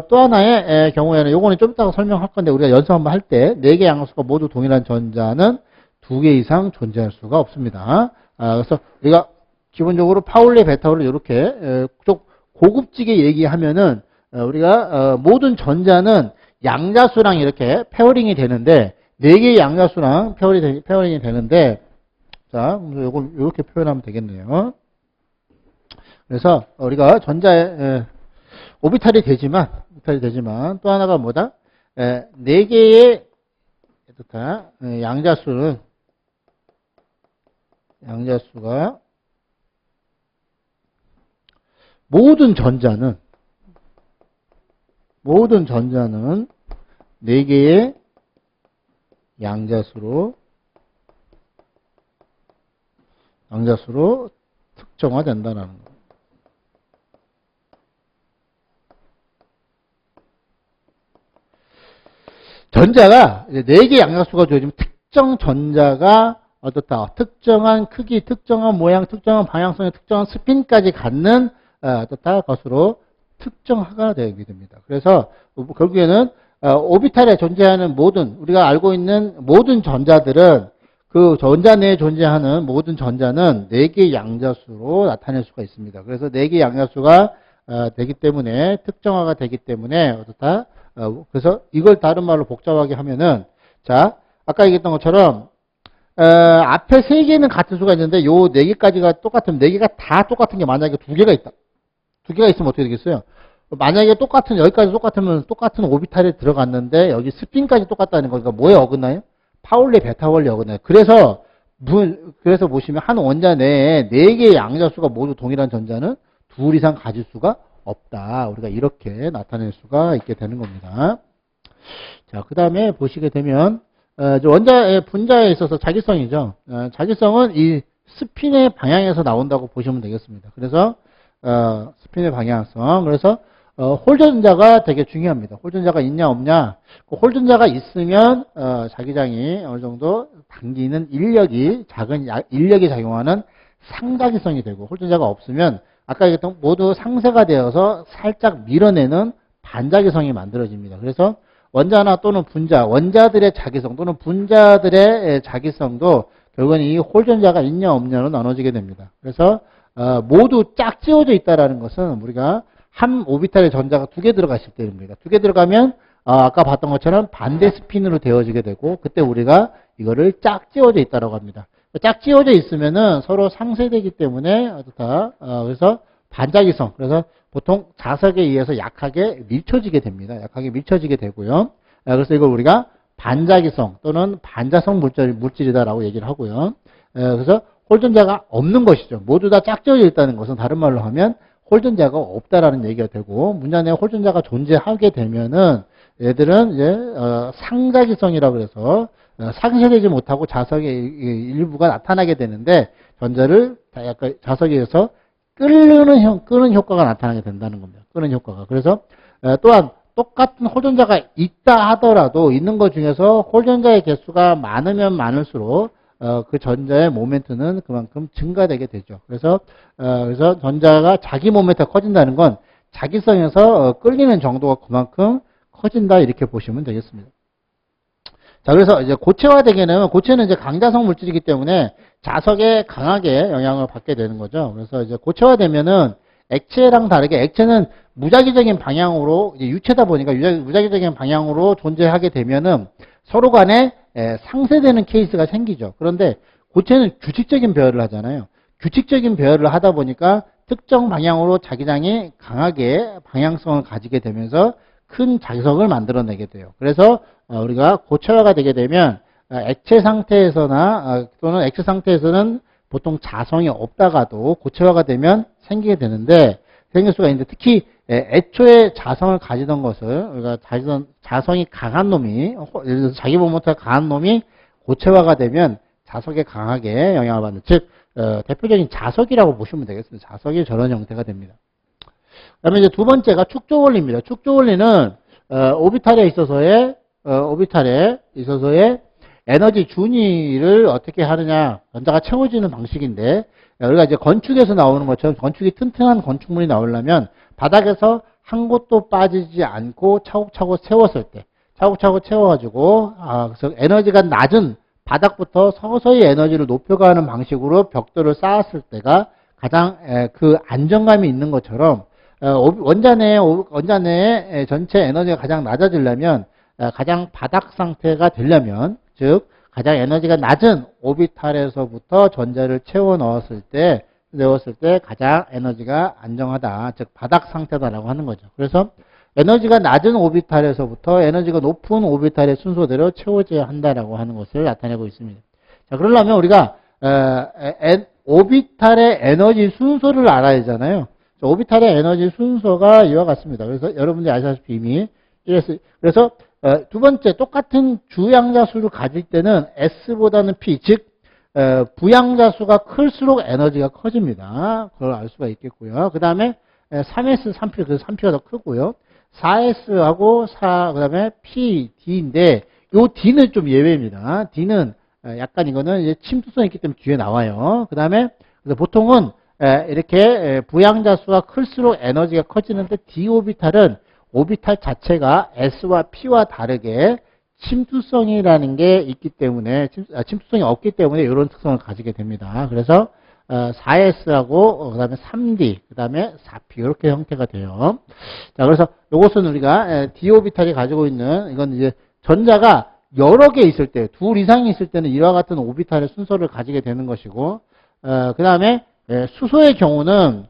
또 하나의 경우에는 요거는 좀 이따가 설명할 건데 우리가 연습 한번 할 때 4개 양수가 모두 동일한 전자는 2개 이상 존재할 수가 없습니다. 그래서 우리가 기본적으로 파울리 베타를 이렇게 좀 고급지게 얘기하면은 우리가 모든 전자는 양자수랑 이렇게 페어링이 되는데 4개의 양자수랑 페어링이 되는데 자, 이걸 이렇게 표현하면 되겠네요. 그래서 우리가 전자에 오비탈이 되지만 또 하나가 뭐다? 4개의 양자수가 모든 전자는 4개의 양자수로 특정화된다는 거. 전자가 4개 양자수가 주어지면 특정 전자가 어떻다? 특정한 크기, 특정한 모양, 특정한 방향성의 특정한 스핀까지 갖는 것으로 특정화가 되게 됩니다. 그래서 결국에는 오비탈에 존재하는 우리가 알고 있는 모든 전자들은 그 전자 내에 존재하는 모든 전자는 4개의 양자수로 나타낼 수가 있습니다. 그래서 4개의 양자수가 되기 때문에 특정화가 되기 때문에 어떻다? 그래서 이걸 다른 말로 복잡하게 하면은 자 아까 얘기했던 것처럼 앞에 3개는 같은 수가 있는데 요 4개까지가 똑같으면 4개가 다 똑같은 게 만약에 2개가 있다. 2개가 있으면 어떻게 되겠어요? 만약에 똑같은 여기까지 똑같으면 똑같은 오비탈에 들어갔는데 여기 스핀까지 똑같다는 거니까 뭐에 어긋나요? 파울리 베타 원리에 어긋나요. 그래서 보시면 한 원자 내에 4개의 양자수가 모두 동일한 전자는 2 이상 가질 수가 없다. 우리가 이렇게 나타낼 수가 있게 되는 겁니다. 자, 그 다음에 보시게 되면 원자의 분자에 있어서 자기성이죠. 자기성은 이 스핀의 방향에서 나온다고 보시면 되겠습니다. 그래서 스핀의 방향성. 그래서 홀전자가 되게 중요합니다. 홀전자가 있냐 없냐. 그 홀전자가 있으면 자기장이 어느 정도 당기는 인력이 작은 인력이 작용하는 상자기성이 되고 홀전자가 없으면 아까 얘기했던 모두 상쇄가 되어서 살짝 밀어내는 반자기성이 만들어집니다. 그래서 원자나 또는 분자, 원자들의 자기성 또는 분자들의 자기성도 결국은 이 홀전자가 있냐 없냐로 나눠지게 됩니다. 그래서 모두 짝지어져 있다라는 것은 우리가 한 오비탈의 전자가 2개 들어갔을 때입니다. 2개 들어가면 아까 봤던 것처럼 반대 스핀으로 되어지게 되고 그때 우리가 이거를 짝지어져 있다라고 합니다. 짝지어져 있으면은 서로 상쇄되기 때문에 어떻다. 그래서 반자기성. 그래서 보통 자석에 의해서 약하게 밀쳐지게 됩니다. 약하게 밀쳐지게 되고요. 그래서 이걸 우리가 반자기성 또는 반자성 물질이다라고 얘기를 하고요. 그래서 홀전자가 없는 것이죠. 모두 다 짝지어져 있다는 것은 다른 말로 하면 홀전자가 없다라는 얘기가 되고 문자 내에 홀전자가 존재하게 되면은 얘들은 이제 상자기성이라고 그래서 상쇄되지 못하고 자석의 일부가 나타나게 되는데 전자를 약간 자석에 의해서 끄는 효과가 나타나게 된다는 겁니다. 끄는 효과가. 그래서 또한 똑같은 홀전자가 있다 하더라도 있는 것 중에서 홀전자의 개수가 많으면 많을수록 그 전자의 모멘트는 그만큼 증가되게 되죠. 그래서 전자가 자기 모멘트가 커진다는 건 자기성에서 끌리는 정도가 그만큼 커진다 이렇게 보시면 되겠습니다. 자, 그래서 이제 고체화되게는 고체는 이제 강자성 물질이기 때문에 자석에 강하게 영향을 받게 되는 거죠. 그래서 이제 고체화되면은 액체랑 다르게 액체는 무작위적인 방향으로 이제 유체다 보니까 무작위적인 방향으로 존재하게 되면은 서로 간에 상쇄되는 케이스가 생기죠. 그런데 고체는 규칙적인 배열을 하잖아요. 규칙적인 배열을 하다 보니까 특정 방향으로 자기장이 강하게 방향성을 가지게 되면서 큰 자석을 만들어내게 돼요. 그래서 우리가 고체화가 되게 되면 액체 상태에서나 또는 액체 상태에서는 보통 자성이 없다가도 고체화가 되면 생기게 되는데 생길 수가 있는데 특히 애초에 자성을 가지던 것을 우리가 자성이 강한 놈이 예를 들어서 자기 모멘트가 강한 놈이 고체화가 되면 자석에 강하게 영향을 받는 즉 대표적인 자석이라고 보시면 되겠습니다. 자석이 저런 형태가 됩니다. 그 다음에 이제 두 번째가 축조 원리입니다. 축조 원리는 오비탈에 있어서의 에너지 준위를 어떻게 하느냐, 전자가 채워지는 방식인데, 우리가 이제 건축에서 나오는 것처럼 건축이 튼튼한 건축물이 나오려면 바닥에서 한 곳도 빠지지 않고 차곡차곡 채웠을 때, 차곡차곡 채워가지고, 그래서 에너지가 낮은 바닥부터 서서히 에너지를 높여가는 방식으로 벽돌을 쌓았을 때가 가장 그 안정감이 있는 것처럼, 원자 내에 전체 에너지가 가장 낮아지려면, 가장 바닥 상태가 되려면, 즉, 가장 에너지가 낮은 오비탈에서부터 전자를 채워 넣었을 때 가장 에너지가 안정하다. 즉, 바닥 상태다라고 하는 거죠. 그래서 에너지가 낮은 오비탈에서부터 에너지가 높은 오비탈의 순서대로 채워져야 한다라고 하는 것을 나타내고 있습니다. 자, 그러려면 우리가, 오비탈의 에너지 순서를 알아야 되잖아요. 오비탈의 에너지 순서가 이와 같습니다. 그래서 여러분들이 아시다시피 이미 그래서 두 번째 똑같은 주양자 수를 가질 때는 S보다는 P 즉 부양자 수가 클수록 에너지가 커집니다. 그걸 알 수가 있겠고요. 그 다음에 3S, 3P 그래서 3P가 더 크고요. 4S하고 4 그다음에 P, D인데 요 D는 좀 예외입니다. D는 약간 이거는 이제 침투성이 있기 때문에 뒤에 나와요. 그 다음에 그래서 보통은 이렇게 부양자 수가 클수록 에너지가 커지는데 D 오비탈은 오비탈 자체가 S와 P와 다르게 침투성이라는 게 있기 때문에, 침투성이 없기 때문에 이런 특성을 가지게 됩니다. 그래서 4S하고 그 다음에 3D, 그 다음에 4P 이렇게 형태가 돼요. 자, 그래서 이것은 우리가 d 오비탈이 가지고 있는, 이건 이제 전자가 여러 개 있을 때, 둘 이상이 있을 때는 이와 같은 오비탈의 순서를 가지게 되는 것이고, 그 다음에 수소의 경우는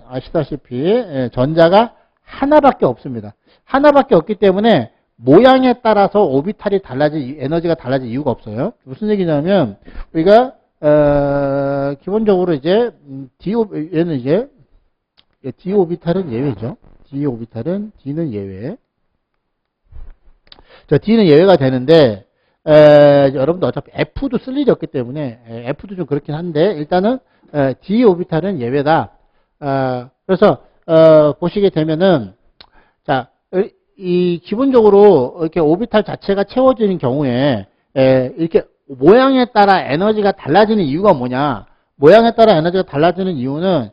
아시다시피 전자가 하나밖에 없습니다. 하나밖에 없기 때문에 모양에 따라서 오비탈이 에너지가 달라질 이유가 없어요. 무슨 얘기냐면, 우리가 기본적으로 이제 얘는 이제 d 오비탈은 예외죠. D는 예외. 자, D는 예외가 되는데, 여러분도 어차피 F도 쓸 일이 없기 때문에, F도 좀 그렇긴 한데, 일단은, D 오비탈은 예외다. 그래서, 보시게 되면은, 자, 기본적으로 이렇게 오비탈 자체가 채워지는 경우에, 이렇게 모양에 따라 에너지가 달라지는 이유가 뭐냐? 모양에 따라 에너지가 달라지는 이유는,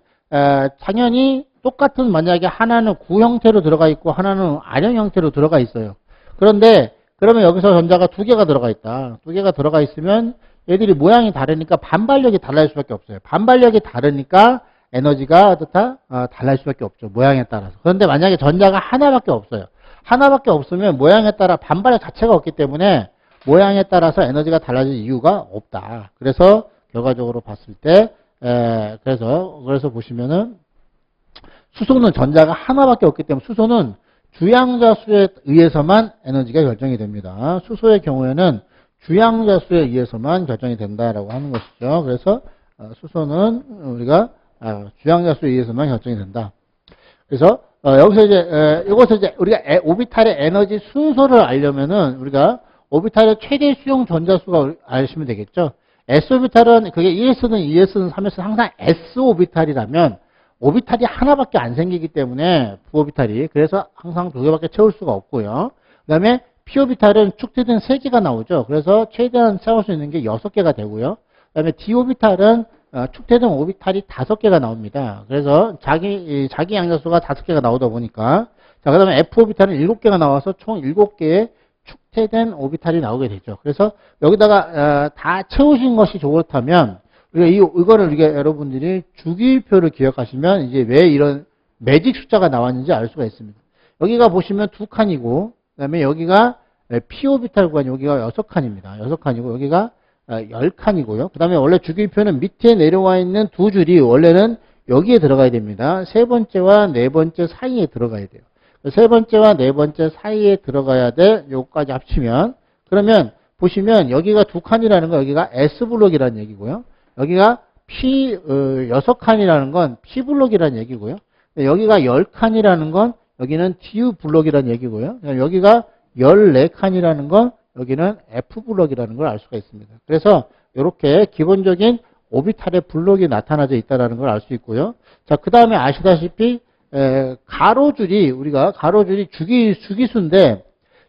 당연히 똑같은 만약에 하나는 구 형태로 들어가 있고, 하나는 아령 형태로 들어가 있어요. 그런데 그러면 여기서 전자가 두 개가 들어가 있다. 두 개가 들어가 있으면 얘들이 모양이 다르니까 반발력이 달라질 수밖에 없어요. 반발력이 다르니까 에너지가 어떻다? 달라질 수밖에 없죠. 모양에 따라서. 그런데 만약에 전자가 하나밖에 없어요. 하나밖에 없으면 모양에 따라 반발력 자체가 없기 때문에 모양에 따라서 에너지가 달라질 이유가 없다. 그래서 결과적으로 봤을 때 그래서 보시면은 수소는 전자가 하나밖에 없기 때문에 수소는 주양자 수에 의해서만 에너지가 결정이 됩니다. 수소의 경우에는 주양자 수에 의해서만 결정이 된다라고 하는 것이죠. 그래서 수소는 우리가 주양자 수에 의해서만 결정이 된다. 그래서 여기서 이제 우리가 오비탈의 에너지 순서를 알려면은 우리가 오비탈의 최대 수용 전자수가 아시면 되겠죠. S 오비탈은 그게 1S는 2S는 3S 항상 S 오비탈이라면 오비탈이 하나밖에 안 생기기 때문에 부오비탈이 그래서 항상 두 개밖에 채울 수가 없고요. 그 다음에 P오비탈은 축대된 3개가 나오죠. 그래서 최대한 채울 수 있는 게 6개가 되고요. 그 다음에 D오비탈은 축대된 오비탈이 5개가 나옵니다. 그래서 자기 양자수가 5개가 나오다 보니까 자, 그 다음에 F오비탈은 7개가 나와서 총 7개의 축대된 오비탈이 나오게 되죠. 그래서 여기다가 다 채우신 것이 좋다면 이거를 이게 여러분들이 주기표를 기억하시면 이제 왜 이런 매직 숫자가 나왔는지 알 수가 있습니다. 여기가 보시면 2칸이고, 그 다음에 여기가 P오비탈 구간 여기가 6칸입니다. 6칸이고, 여기가 10칸이고요. 그 다음에 원래 주기표는 밑에 내려와 있는 두 줄이 원래는 여기에 들어가야 됩니다. 세 번째와 네 번째 사이에 들어가야 돼요. 세 번째와 네 번째 사이에 들어가야 돼. 요거까지 합치면. 그러면 보시면 여기가 2칸이라는 거 여기가 S블록이라는 얘기고요. 여기가 6칸이라는 건 P블록이라는 얘기고요. 여기가 10칸이라는 건 여기는 D블록이라는 얘기고요. 여기가 14칸이라는 건 여기는 F블록이라는 걸 알 수가 있습니다. 그래서 이렇게 기본적인 오비탈의 블록이 나타나져 있다는 걸 알 수 있고요. 자, 그 다음에 아시다시피 가로줄이 주기수인데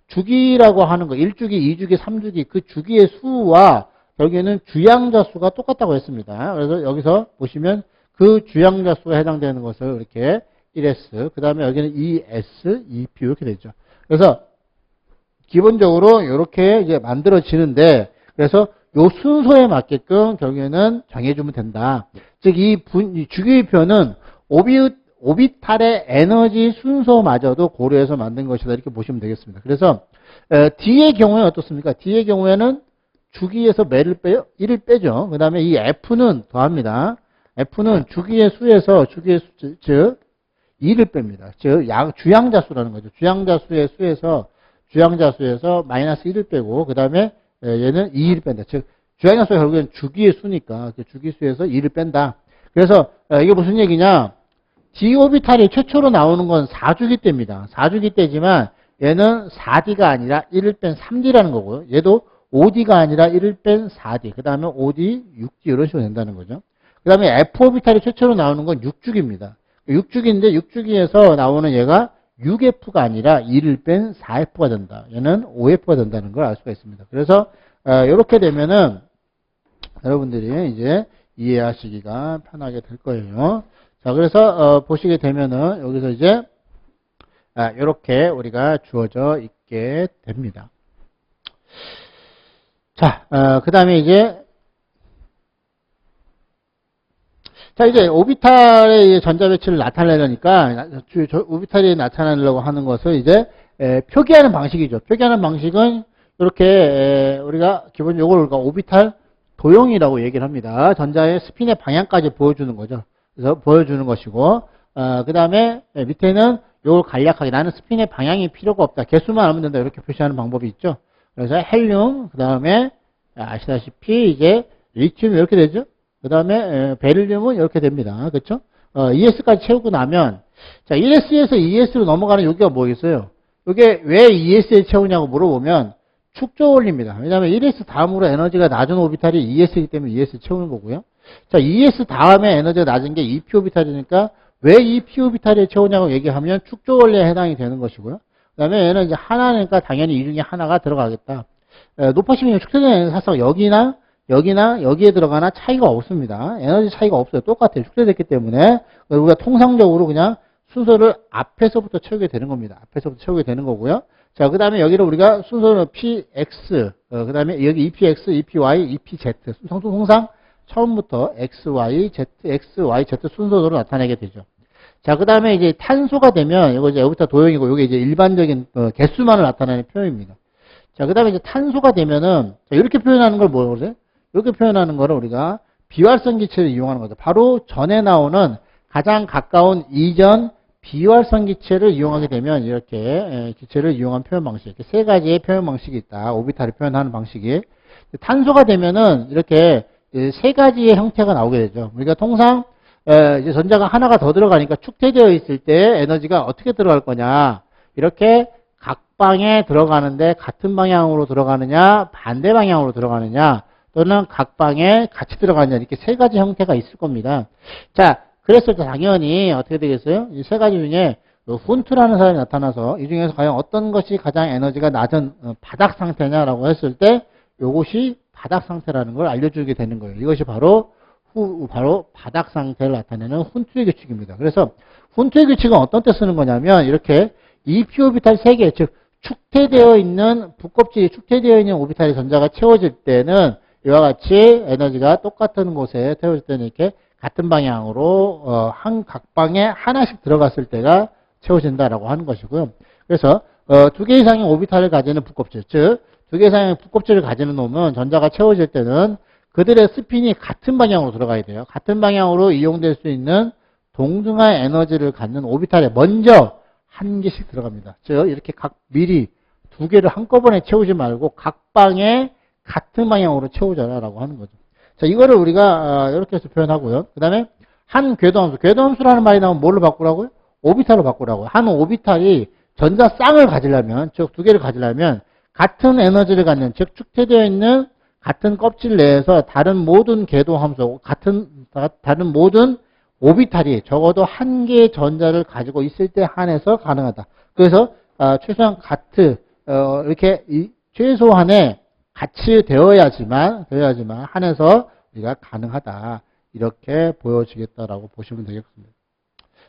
주기라고 하는 거 1주기, 2주기, 3주기 그 주기의 수와 여기에는 주양자 수가 똑같다고 했습니다. 그래서 여기서 보시면 그 주양자 수가 해당되는 것을 이렇게 1S, 그 다음에 여기는 2S, 2P 이렇게 되죠. 그래서 기본적으로 이렇게 이제 만들어지는데, 그래서 요 순서에 맞게끔 결국에는 정해주면 된다. 즉, 이 주기표는 오비탈의 에너지 순서마저도 고려해서 만든 것이다. 이렇게 보시면 되겠습니다. 그래서 D의 경우에 어떻습니까? D의 경우에는 주기에서 매를 빼요? 1을 빼죠. 그 다음에 이 F는 더합니다. F는 주기의 수에서, 즉, 2를 뺍니다. 즉, 주양자 수라는 거죠. 주양자 수의 수에서 마이너스 1을 빼고, 그 다음에 얘는 2를 뺀다. 즉, 주양자 수가 결국엔 주기의 수니까, 그 주기수에서 2를 뺀다. 그래서, 이게 무슨 얘기냐? D오비탈이 최초로 나오는 건 4주기 때입니다. 4주기 때지만, 얘는 4D가 아니라 1을 뺀 3D라는 거고요. 얘도 5D가 아니라 1을 뺀 4D, 그 다음에 5D, 6D 이런 식으로 된다는 거죠. 그 다음에 F오비탈이 최초로 나오는 건 6주기입니다. 6주기인데 6주기에서 나오는 얘가 6F가 아니라 2를 뺀 4F가 된다. 얘는 5F가 된다는 걸 알 수가 있습니다. 그래서 이렇게 되면은 여러분들이 이제 이해하시기가 편하게 될 거예요. 자, 그래서 보시게 되면은 여기서 이제 이렇게 우리가 주어져 있게 됩니다. 자, 그 다음에 이제 오비탈의 전자 배치를 나타내려니까, 오비탈이 나타내려고 하는 것을 이제, 표기하는 방식이죠. 표기하는 방식은, 이렇게, 우리가 기본적으로 우리가 오비탈 도형이라고 얘기를 합니다. 전자의 스핀의 방향까지 보여주는 거죠. 그래서 보여주는 것이고, 그 다음에 밑에는 요걸 간략하게 나는 스핀의 방향이 필요가 없다. 개수만 알면 된다. 이렇게 표시하는 방법이 있죠. 그래서 헬륨, 그 다음에 아시다시피 이제 리튬이 이렇게 되죠. 그 다음에 베릴륨은 이렇게 됩니다. 그렇죠? ES까지 채우고 나면 자 1S에서 2S로 넘어가는 여기가 뭐겠어요? 이게 왜 2S에 채우냐고 물어보면 축적 원리입니다. 왜냐하면 1S 다음으로 에너지가 낮은 오비탈이 2S이기 때문에 2S 채우는 거고요. 자 2S 다음에 에너지가 낮은 게 2P 오비탈이니까 왜 2P 오비탈에 채우냐고 얘기하면 축적 원리에 해당이 되는 것이고요. 그 다음에 얘는 이제 하나니까 당연히 이 중에 하나가 들어가겠다. 높아지면 축소되는 에너지 사상 여기나 여기에 들어가나 차이가 없습니다. 에너지 차이가 없어요. 똑같아요. 축소됐기 때문에 우리가 통상적으로 그냥 순서를 앞에서부터 채우게 되는 겁니다. 앞에서부터 채우게 되는 거고요. 자, 그 다음에 여기를 우리가 순서는 PX, 그 다음에 여기 EPX, EPY, EPZ 통상 처음부터 XY, Z, XY, Z 순서로 나타내게 되죠. 자, 그 다음에 이제 탄소가 되면 이거 이제 여기부터 도형이고 이게 이제 일반적인 개수만을 나타내는 표현입니다. 자, 그 다음에 이제 탄소가 되면은 이렇게 표현하는 걸 뭐라고 그러세요? 이렇게 표현하는 거를 우리가 비활성 기체를 이용하는 거죠. 바로 전에 나오는 가장 가까운 이전 비활성 기체를 이용하게 되면 이렇게 기체를 이용한 표현 방식, 이렇게 세 가지의 표현 방식이 있다. 오비탈을 표현하는 방식이. 탄소가 되면은 이렇게 세 가지의 형태가 나오게 되죠. 우리가 통상 이제 전자가 하나가 더 들어가니까 축대되어 있을 때 에너지가 어떻게 들어갈 거냐. 이렇게 각방에 들어가는데 같은 방향으로 들어가느냐, 반대 방향으로 들어가느냐, 또는 각방에 같이 들어가느냐, 이렇게 세 가지 형태가 있을 겁니다. 자, 그랬을 때 당연히 어떻게 되겠어요? 이 세 가지 중에 훈트라는 사람이 나타나서 이 중에서 과연 어떤 것이 가장 에너지가 낮은 바닥 상태냐라고 했을 때 이것이 바닥 상태라는 걸 알려주게 되는 거예요. 이것이 바로 바닥 상태를 나타내는 훈트의 규칙입니다. 그래서 훈트의 규칙은 어떤 때 쓰는 거냐면 이렇게 EP 오비탈 3개, 즉 축퇴되어 있는 붓껍질이 축퇴되어 있는 오비탈의 전자가 채워질 때는 이와 같이 에너지가 똑같은 곳에 채워질 때는 이렇게 같은 방향으로 한 각방에 하나씩 들어갔을 때가 채워진다라고 하는 것이고요. 그래서 두 개 이상의 오비탈을 가지는 붓껍질, 즉 두 개 이상의 붓껍질을 가지는 놈은 전자가 채워질 때는 그들의 스핀이 같은 방향으로 들어가야 돼요. 같은 방향으로 이용될 수 있는 동등한 에너지를 갖는 오비탈에 먼저 한 개씩 들어갑니다. 즉 이렇게 미리 두 개를 한꺼번에 채우지 말고 각 방에 같은 방향으로 채우자라고 하는 거죠. 자, 이거를 우리가 이렇게 해서 표현하고요. 그 다음에 한 궤도함수. 궤도함수라는 말이 나오면 뭘로 바꾸라고요? 오비탈로 바꾸라고요. 한 오비탈이 전자 쌍을 가지려면, 즉 두 개를 가지려면 같은 에너지를 갖는, 즉 축퇴되어 있는 같은 껍질 내에서 다른 모든 궤도함수, 다른 모든 오비탈이 적어도 한 개의 전자를 가지고 있을 때 한해서 가능하다. 그래서 최소한 이렇게 최소한의 같이 되어야지만 한해서 우리가 가능하다. 이렇게 보여지겠다라고 보시면 되겠습니다.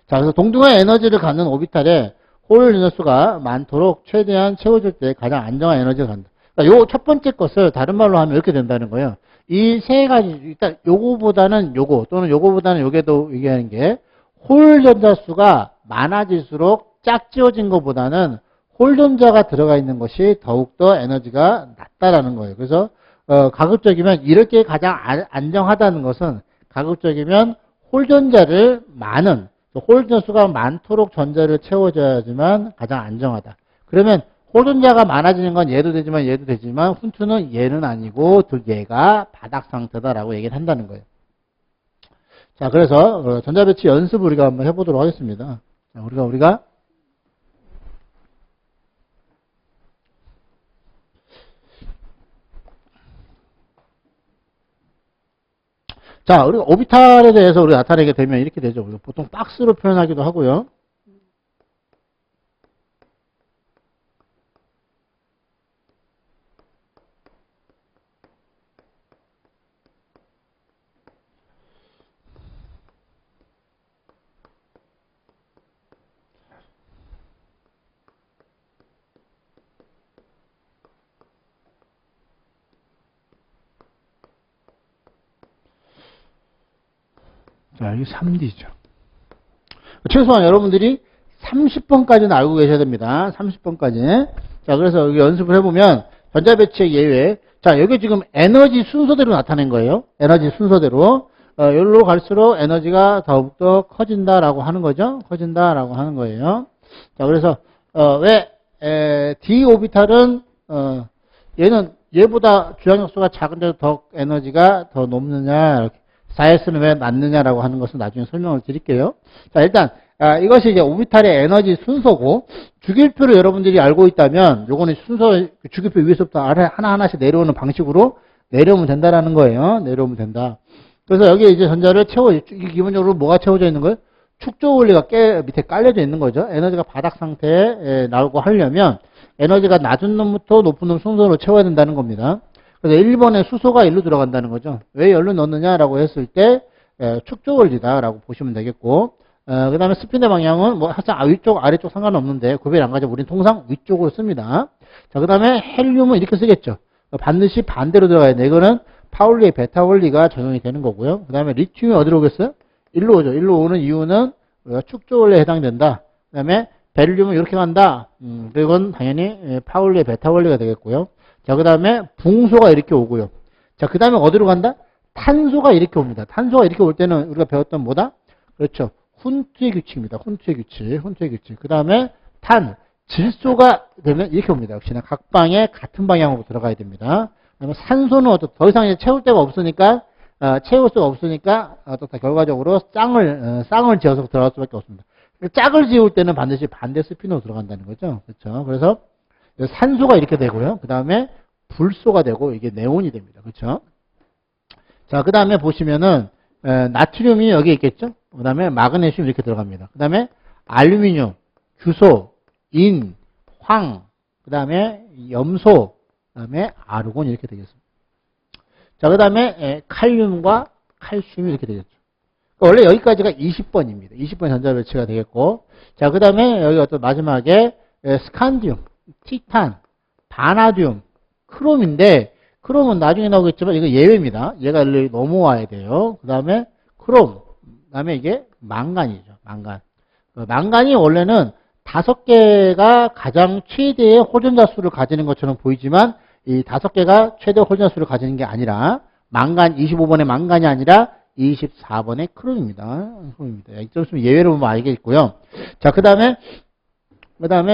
자, 그래서 동등한 에너지를 갖는 오비탈에 홀 인원수가 많도록 최대한 채워줄 때 가장 안정한 에너지를 갖는다. 그러니까 요 첫 번째 것을 다른 말로 하면 이렇게 된다는 거예요. 이 세 가지, 일단 요거보다는 요거, 또는 요거보다는 요게도 얘기하는 게, 홀 전자 수가 많아질수록 짝지어진 것보다는 홀 전자가 들어가 있는 것이 더욱더 에너지가 낮다라는 거예요. 그래서, 가급적이면 이렇게 가장 안정하다는 것은 가급적이면 홀 전자를 홀 전자 수가 많도록 전자를 채워줘야지만 가장 안정하다. 그러면 홀 전자가 많아지는 건 얘도 되지만 훈투는 얘는 아니고 얘가 바닥 상태다라고 얘기를 한다는 거예요. 자, 그래서 전자 배치 연습 우리가 한번 해보도록 하겠습니다. 자, 우리가 자, 우리가 오비탈에 대해서 우리가 나타내게 되면 이렇게 되죠. 우리가 보통 박스로 표현하기도 하고요. 자, 이게 3D죠. 최소한 여러분들이 30번까지는 알고 계셔야 됩니다. 30번까지. 자, 그래서 여기 연습을 해보면 전자배치의 예외. 자, 여기 지금 에너지 순서대로 나타낸 거예요. 에너지 순서대로. 여기로 갈수록 에너지가 더욱더 커진다라고 하는 거죠. 커진다라고 하는 거예요. 자, 그래서, 왜, D 오비탈은, 얘는 얘보다 주양력수가 작은데도 더 에너지가 더 높느냐, 이렇게. 4S는 왜 낮느냐라고 하는 것은 나중에 설명을 드릴게요. 자, 일단, 이것이 이제 오비탈의 에너지 순서고, 주기율표를 여러분들이 알고 있다면, 요거는 순서, 주기율표 위에서부터 하나하나씩 내려오는 방식으로 내려오면 된다라는 거예요. 내려오면 된다. 그래서 여기 이제 전자를 기본적으로 뭐가 채워져 있는 거예요? 축조 원리가 밑에 깔려져 있는 거죠. 에너지가 바닥 상태에 나오고 하려면, 에너지가 낮은 놈부터 높은 놈 순서로 채워야 된다는 겁니다. 그래서 1번에 수소가 1로 들어간다는 거죠. 왜 1로 넣느냐라고 했을 때, 축조 원리다라고 보시면 되겠고, 그 다음에 스핀의 방향은 뭐 살짝 위쪽, 아래쪽 상관없는데 구별 안 가지고 우리는 통상 위쪽으로 씁니다. 자, 그 다음에 헬륨은 이렇게 쓰겠죠. 반드시 반대로 들어가야 돼. 이거는 파울리의 베타 원리가 적용이 되는 거고요. 그 다음에 리튬이 어디로 오겠어요? 1로 오죠. 1로 오는 이유는 축조 원리에 해당된다. 그 다음에 베릴륨은 이렇게 간다. 이건 당연히 파울리의 베타 원리가 되겠고요. 자, 그 다음에 붕소가 이렇게 오고요. 자, 그 다음에 어디로 간다? 탄소가 이렇게 옵니다. 탄소가 이렇게 올 때는 우리가 배웠던 뭐다? 그렇죠. 훈트의 규칙입니다. 훈트의 규칙. 그 다음에 질소가 되면 이렇게 옵니다. 역시나 각 방에 같은 방향으로 들어가야 됩니다. 그 다음에 산소는 더 이상 이제 채울 데가 없으니까, 채울 수가 없으니까, 결과적으로 쌍을 지어서 들어갈 수밖에 없습니다. 짝을 지울 때는 반드시 반대 스피너로 들어간다는 거죠. 그렇죠. 그래서 산소가 이렇게 되고요. 그 다음에 불소가 되고 이게 네온이 됩니다. 그렇죠. 자, 그 다음에 보시면은 나트륨이 여기 있겠죠. 그 다음에 마그네슘 이렇게 들어갑니다. 그 다음에 알루미늄, 규소, 인, 황, 그 다음에 염소, 그 다음에 아르곤 이렇게 되겠습니다. 자, 그 다음에 칼륨과 칼슘이 이렇게 되겠죠. 원래 여기까지가 20번입니다. 20번 전자배치가 되겠고, 자, 그 다음에 여기 어떤 마지막에 스칸디움, 티탄, 바나듐, 크롬인데, 크롬은 나중에 나오겠지만 이거 예외입니다. 얘가 여기 넘어와야 돼요. 그 다음에 크롬, 그 다음에 이게 망간이죠. 망간. 망간이 원래는 5개가 가장 최대의 홀전자 수를 가지는 것처럼 보이지만 이 5개가 최대 홀전자 수를 가지는 게 아니라 망간 25번의 망간이 아니라 24번의 크롬입니다. 크롬입니다. 좀 있으면 예외로 보면 알겠고요. 자, 그 다음에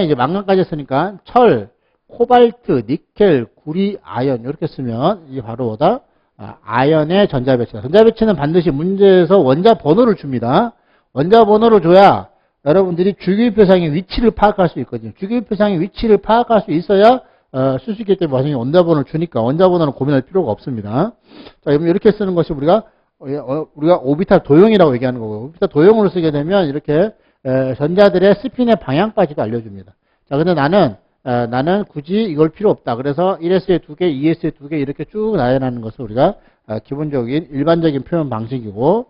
이제 망간까지 했으니까 철, 코발트, 니켈, 구리, 아연 이렇게 쓰면 이게 바로 뭐다? 아연의 전자배치다. 전자배치는 반드시 문제에서 원자 번호를 줍니다. 원자 번호를 줘야 여러분들이 주기율표상의 위치를 파악할 수 있거든요. 주기율표상의 위치를 파악할 수 있어야 쓸 수 있기 때문에 나중에 원자 번호를 주니까 원자 번호는 고민할 필요가 없습니다. 자, 그러면 이렇게 쓰는 것이 우리가 오비탈 도형이라고 얘기하는 거고, 오비탈 도형으로 쓰게 되면 이렇게 전자들의 스핀의 방향까지도 알려줍니다. 자, 근데 나는 굳이 이걸 필요 없다. 그래서 1S에 2개, 2S에 2개 이렇게 쭉 나열하는 것을 우리가 기본적인 일반적인 표현 방식이고,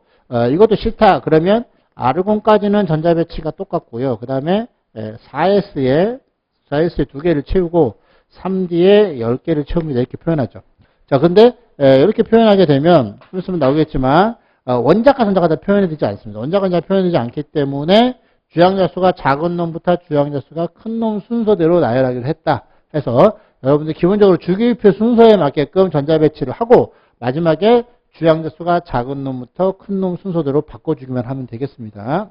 이것도 싫다. 그러면 아르곤까지는 전자배치가 똑같고요. 그 다음에 4S에 2개를 채우고 3D에 10개를 채웁니다. 이렇게 표현하죠. 자, 근데 이렇게 표현하게 되면 좀 있으면 나오겠지만 원자과 전자가 다 표현이 되지 않습니다. 원자과 전자가 표현되지 않기 때문에 주양자 수가 작은 놈부터 주양자 수가 큰 놈 순서대로 나열하기로 했다 해서 여러분들 기본적으로 주기율표 순서에 맞게끔 전자 배치를 하고 마지막에 주양자 수가 작은 놈부터 큰 놈 순서대로 바꿔주기만 하면 되겠습니다.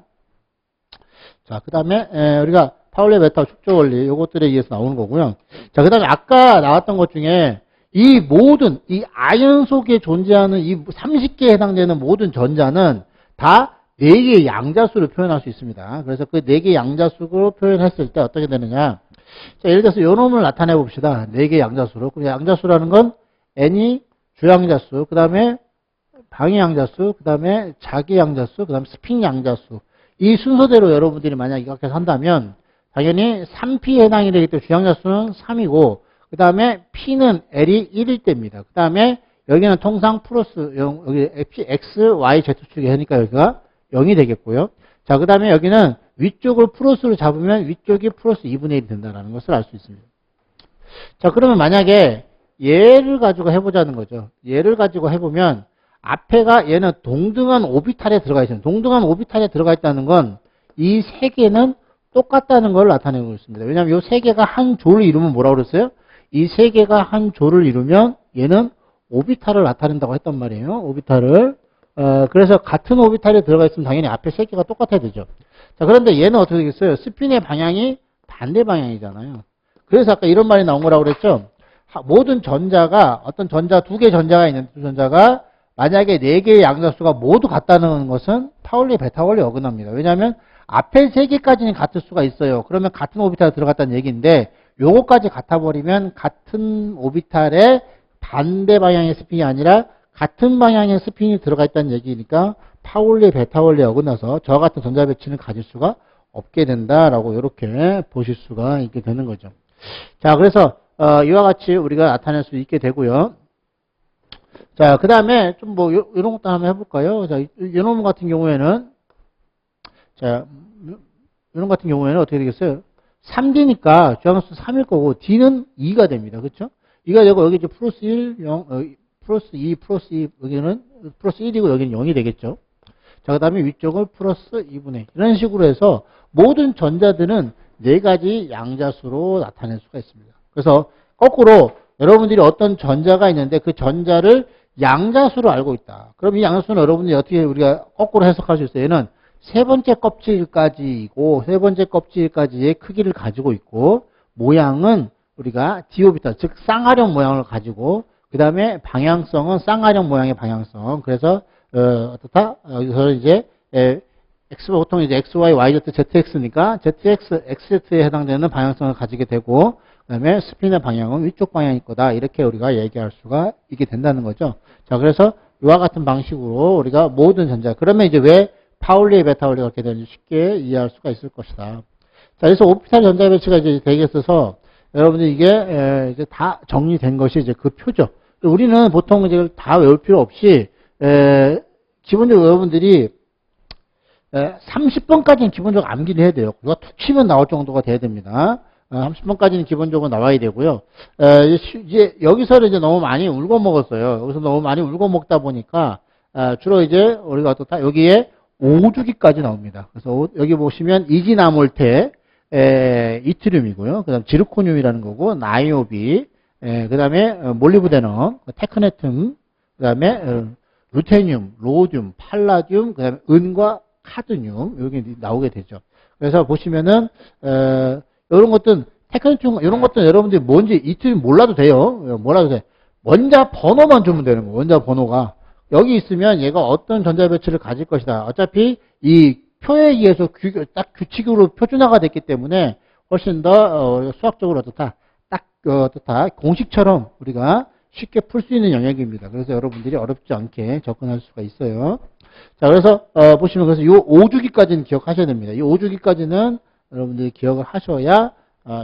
자, 그 다음에 우리가 파울리 베타 축조 원리 요것들에 의해서 나오는 거고요. 자, 그 다음에 아까 나왔던 것 중에 이 모든 이 아연 속에 존재하는 이 30개에 해당되는 모든 전자는 다 4개의 양자수를 표현할 수 있습니다. 그래서 그 4개의 양자수로 표현했을 때 어떻게 되느냐. 자, 예를 들어서 요 놈을 나타내 봅시다. 4개의 양자수로. 그 양자수라는 건 N이 주양자수, 그 다음에 방위 양자수, 그 다음에 자기 양자수, 그 다음에 스핀 양자수. 이 순서대로 여러분들이 만약 이렇게 한다면 당연히 3P에 해당이 되기 때문에 주양자수는 3이고 그 다음에 P는 L이 1일 때입니다. 그 다음에 여기는 통상 플러스 0, 여기 X, Y, Z축이 하니까 여기가 0이 되겠고요. 자, 그 다음에 여기는 위쪽을 플러스로 잡으면 위쪽이 플러스 2분의 1이 된다는 것을 알 수 있습니다. 자, 그러면 만약에 얘를 가지고 해보자는 거죠. 얘를 가지고 해보면 앞에가 얘는 동등한 오비탈에 들어가 있습니다. 동등한 오비탈에 들어가 있다는 건 이 세 개는 똑같다는 걸 나타내고 있습니다. 왜냐하면 이 세 개가 한 조를 이루면 뭐라고 그랬어요? 이 세 개가 한 조를 이루면 얘는 오비탈을 나타낸다고 했단 말이에요. 오비탈을. 그래서 같은 오비탈에 들어가 있으면 당연히 앞에 세 개가 똑같아야 되죠. 자, 그런데 얘는 어떻게 되겠어요? 스핀의 방향이 반대 방향이잖아요. 그래서 아까 이런 말이 나온 거라고 그랬죠? 모든 전자가, 어떤 전자, 두 개 전자가 있는 두 전자가 만약에 네 개의 양자수가 모두 같다는 것은 파울리 베타 원리 어긋납니다. 왜냐하면 앞에 세 개까지는 같을 수가 있어요. 그러면 같은 오비탈에 들어갔다는 얘기인데 요거까지 같아버리면 같은 오비탈에 반대 방향의 스핀이 아니라 같은 방향의 스핀이 들어가 있다는 얘기니까 파울리 베타 원리에 어긋나서 저와 같은 전자 배치는 가질 수가 없게 된다라고 이렇게 보실 수가 있게 되는 거죠. 자, 그래서 이와 같이 우리가 나타낼 수 있게 되고요. 자, 그 다음에 좀 뭐 이런 것도 한번 해볼까요? 자, 이런 같은 경우에는 자, 이런 같은 경우에는 어떻게 되겠어요? 3D니까 주항수 3일 거고 D는 2가 됩니다. 그렇죠? 2가 되고 여기 이제 플러스 1, 0, 플러스 2, 플러스 2, 여기는 플러스 1이고 여기는 0이 되겠죠. 자, 그 다음에 위쪽을 플러스 2분의 이런 식으로 해서 모든 전자들은 네 가지 양자수로 나타낼 수가 있습니다. 그래서 거꾸로 여러분들이 어떤 전자가 있는데 그 전자를 양자수로 알고 있다. 그럼 이 양자수는 여러분들이 어떻게 우리가 거꾸로 해석할 수 있어요? 얘는 세 번째 껍질까지이고 세 번째 껍질까지의 크기를 가지고 있고 모양은 우리가 디오비타 즉 쌍화령 모양을 가지고 그 다음에 방향성은 쌍화령 모양의 방향성. 그래서 어떻다? 여기서 이제 X 보통 이제 XY, YZ, ZX니까 ZX, XZ에 해당되는 방향성을 가지게 되고 그 다음에 스핀의 방향은 위쪽 방향일 거다. 이렇게 우리가 얘기할 수가 있게 된다는 거죠. 자, 그래서 이와 같은 방식으로 우리가 모든 전자 그러면 이제 왜 파울리 베타 원리가 그렇게 되는지 쉽게 이해할 수가 있을 것이다. 자, 그래서 오피탈 전자 배치가 이제 되겠어서 여러분들 이게 이제 다 정리된 것이 이제 그 표죠. 우리는 보통 이제 다 외울 필요 없이 기본적으로 여러분들이 30번까지는 기본적으로 암기를 해야 돼요. 누가 툭 치면 나올 정도가 돼야 됩니다. 30번까지는 기본적으로 나와야 되고요. 이제 여기서는 이제 너무 많이 울고 먹었어요. 여기서 너무 많이 울고 먹다 보니까 주로 이제 우리가 어떻다 여기에 5주기까지 나옵니다. 그래서 여기 보시면 이지나몰테 이트륨이고요. 그다음 지르코늄이라는 거고 나이오비, 그다음에 몰리브데넘, 테크네툼, 그다음에 루테늄, 로듐, 팔라듐, 그다음에 은과 카드듐 여기 나오게 되죠. 그래서 보시면은 이런 것들은 테크네툼 이런 것들은 여러분들이 뭔지 이트륨 몰라도 돼요. 몰라도 돼. 원자 번호만 주면 되는 거예요. 원자 번호가 여기 있으면 얘가 어떤 전자 배치를 가질 것이다. 어차피 이 표에 의해서 딱 규칙으로 표준화가 됐기 때문에 훨씬 더 수학적으로 어떻다. 딱 어떻다. 공식처럼 우리가 쉽게 풀 수 있는 영역입니다. 그래서 여러분들이 어렵지 않게 접근할 수가 있어요. 자, 그래서 보시면 그래서 이 5주기까지는 기억하셔야 됩니다. 이 5주기까지는 여러분들이 기억을 하셔야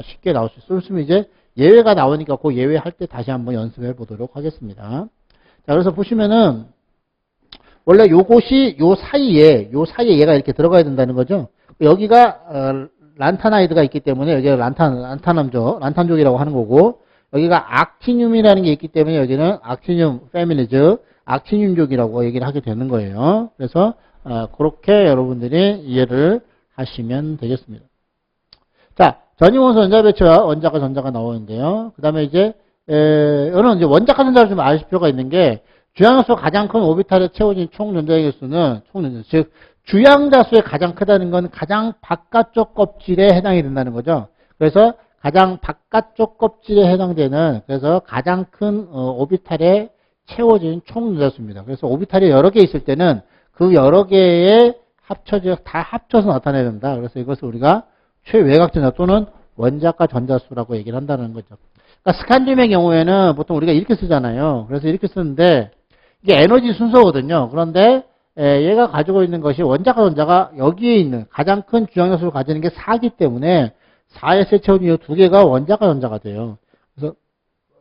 쉽게 나올 수 있어요. 그렇으면 이제 예외가 나오니까 그 예외 할 때 다시 한번 연습해 보도록 하겠습니다. 자, 그래서 보시면은 원래 요것이 요 사이에 얘가 이렇게 들어가야 된다는 거죠. 여기가 란타나이드가 있기 때문에 여기가 란탄족이라고 하는 거고 여기가 악티늄이라는 게 있기 때문에 여기는 악티늄 패밀리즈, 악티늄족이라고 얘기를 하게 되는 거예요. 그래서 그렇게 여러분들이 이해를 하시면 되겠습니다. 자, 전이원소 원자 배치와 원자과 전자가 나오는데요. 그 다음에 이제 이거는 이제 원자과 전자를 좀 아실 필요가 있는 게 주양수 가장 큰 오비탈에 채워진 총 전자의 수는 즉 주양자수의 가장 크다는 건 가장 바깥쪽 껍질에 해당이 된다는 거죠. 그래서 가장 바깥쪽 kop질에 해당되는 그래서 가장 큰 오비탈에 채워진 총 전자수입니다. 그래서 오비탈이 여러 개 있을 때는 그 여러 개에 다 합쳐서 나타내야 된다. 그래서 이것을 우리가 최외곽 전자 또는 원자과 전자수라고 얘기를 한다는 거죠. 그러니까 스칸듐의 경우에는 보통 우리가 이렇게 쓰잖아요. 그래서 이렇게 쓰는데 이게 에너지 순서거든요. 그런데 얘가 가지고 있는 것이 원자과 전자가 여기에 있는 가장 큰 주양자수를 가지는 게 4기 때문에 4에 채워진 이 두 개가 원자과 전자가 돼요. 그래서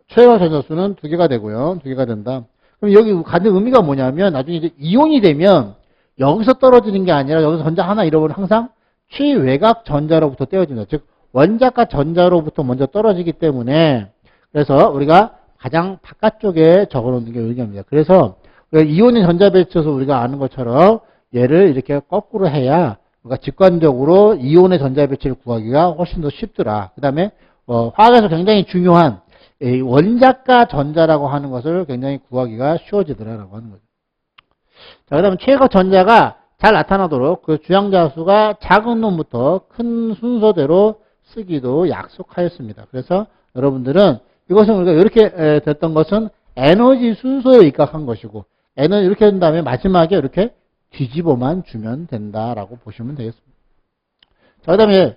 최외곽 전자수는 두 개가 되고요. 두 개가 된다. 그럼 여기 가진 의미가 뭐냐면 나중에 이제 이온이 되면 여기서 떨어지는 게 아니라 여기서 전자 하나 잃어버리면 항상 최외곽 전자로부터 떼어진다. 즉 원자과 전자로부터 먼저 떨어지기 때문에 그래서 우리가 가장 바깥쪽에 적어놓는 게 의미입니다. 그래서 이온의 전자 배치에서 우리가 아는 것처럼 얘를 이렇게 거꾸로 해야 그러니까 직관적으로 이온의 전자 배치를 구하기가 훨씬 더 쉽더라. 그 다음에 화학에서 굉장히 중요한 이 원자가 전자라고 하는 것을 굉장히 구하기가 쉬워지더라라고 하는 거죠. 자, 그 다음에 최고 전자가 잘 나타나도록 그 주양자 수가 작은 놈부터 큰 순서대로 쓰기도 약속하였습니다. 그래서 여러분들은 이것은 우리가 이렇게 됐던 것은 에너지 순서에 입각한 것이고 n은 이렇게 된 다음에 마지막에 이렇게 뒤집어만 주면 된다라고 보시면 되겠습니다. 자, 그 다음에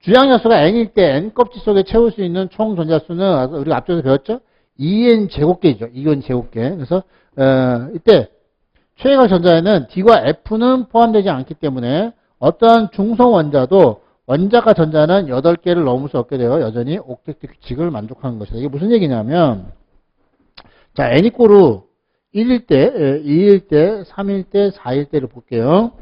주양자수가 n일 때 n 껍질 속에 채울 수 있는 총 전자수는 우리가 앞쪽에서 배웠죠? 2n 제곱계이죠. 2n 제곱계. 그래서 이때 최애각 전자에는 D와 F는 포함되지 않기 때문에 어떠한 중성 원자도 원자가 전자는 8개를 넘을 수 없게 되어 여전히 옥텟트 규칙을 만족하는 것이다. 이게 무슨 얘기냐면 자, n 이꼬르 1일 때, 2일 때, 3일 때, 4일 때를 볼게요.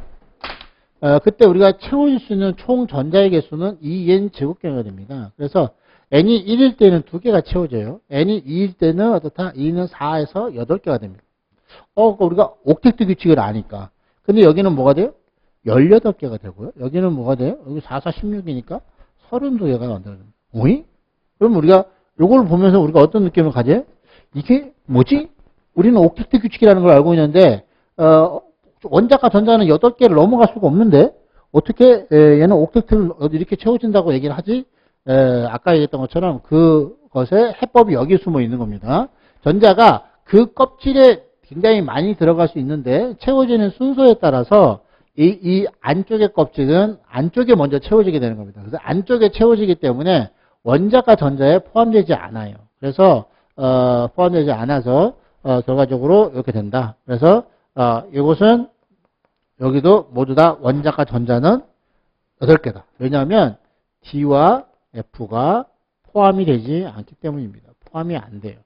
그때 우리가 채워질 수 있는 총 전자의 개수는 2n 제곱개가 됩니다. 그래서 n이 1일 때는 2개가 채워져요. n이 2일 때는 어떻다? 2는 4에서 8개가 됩니다. 우리가 옥텟트 규칙을 아니까. 근데 여기는 뭐가 돼요? 18개가 되고요. 여기는 뭐가 돼요? 여기 4, 4, 16이니까 32개가 만들어집니다. 오이? 그럼 우리가 요걸 보면서 우리가 어떤 느낌을 가져요? 이게 뭐지? 우리는 옥텟트 규칙이라는 걸 알고 있는데 원자과 전자는 8개를 넘어갈 수가 없는데 어떻게 얘는 옥텟트를 이렇게 채워진다고 얘기를 하지? 아까 얘기했던 것처럼 그것의 해법이 여기 숨어 있는 겁니다. 전자가 그 껍질에 굉장히 많이 들어갈 수 있는데 채워지는 순서에 따라서 이 안쪽의 껍질은 안쪽에 먼저 채워지게 되는 겁니다. 그래서 안쪽에 채워지기 때문에 원자과 전자에 포함되지 않아요. 그래서 포함되지 않아서 결과적으로 이렇게 된다. 그래서 이것은 여기도 모두 다 원자과 전자는 8개다. 왜냐하면 D와 F가 포함이 되지 않기 때문입니다. 포함이 안 돼요.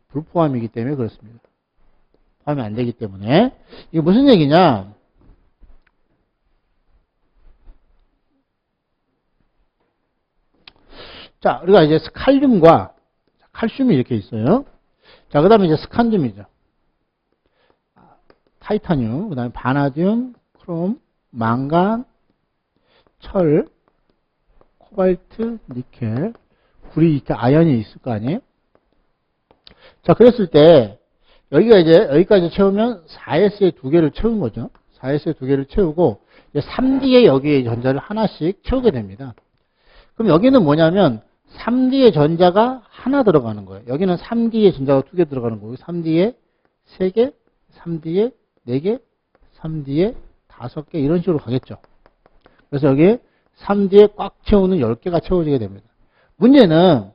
불포함이기 때문에 그렇습니다. 포함이 안 되기 때문에. 이게 무슨 얘기냐? 자, 우리가 이제 칼륨과 칼슘이 이렇게 있어요. 자, 그 다음에 이제 스칸듐이죠. 타이타늄, 그 다음에 바나듐, 크롬, 망간, 철, 코발트, 니켈, 구리 이렇게 아연이 있을 거 아니에요? 자, 그랬을 때, 여기가 이제, 여기까지 채우면 4S에 2개를 채운 거죠. 4S에 2개를 채우고, 3D에 여기에 전자를 하나씩 채우게 됩니다. 그럼 여기는 뭐냐면, 3D의 전자가 하나 들어가는 거예요. 여기는 3D의 전자가 2개 들어가는 거고, 3D에 3개, 3D에 4개, 3D에 5개, 이런 식으로 가겠죠. 그래서 여기에 3D에 꽉 채우는 10개가 채워지게 됩니다. 문제는,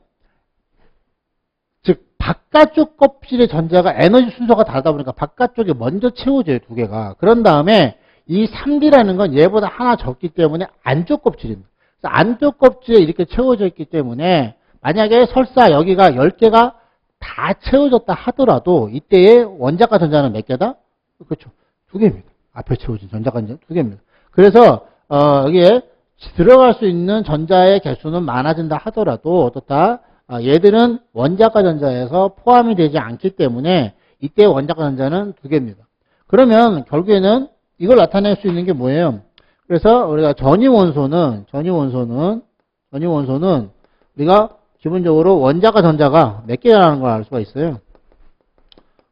즉, 바깥쪽 껍질의 전자가 에너지 순서가 다르다 보니까 바깥쪽에 먼저 채워져요, 2개가. 그런 다음에 이 3D라는 건 얘보다 하나 적기 때문에 안쪽 껍질입니다. 그래서 안쪽 껍질에 이렇게 채워져 있기 때문에 만약에 설사 여기가 10개가 다 채워졌다 하더라도 이때의 원자과 전자는 몇 개다? 그렇죠. 2개입니다. 앞에 채워진 전자과 전자 2개입니다. 그래서 여기에 들어갈 수 있는 전자의 개수는 많아진다 하더라도 어떻다? 얘들은 원자과 전자에서 포함이 되지 않기 때문에 이때 원자과 전자는 2개입니다. 그러면 결국에는 이걸 나타낼 수 있는 게 뭐예요? 그래서 우리가 전이원소는 우리가 기본적으로 원자과 전자가 몇 개라는 걸 알 수가 있어요.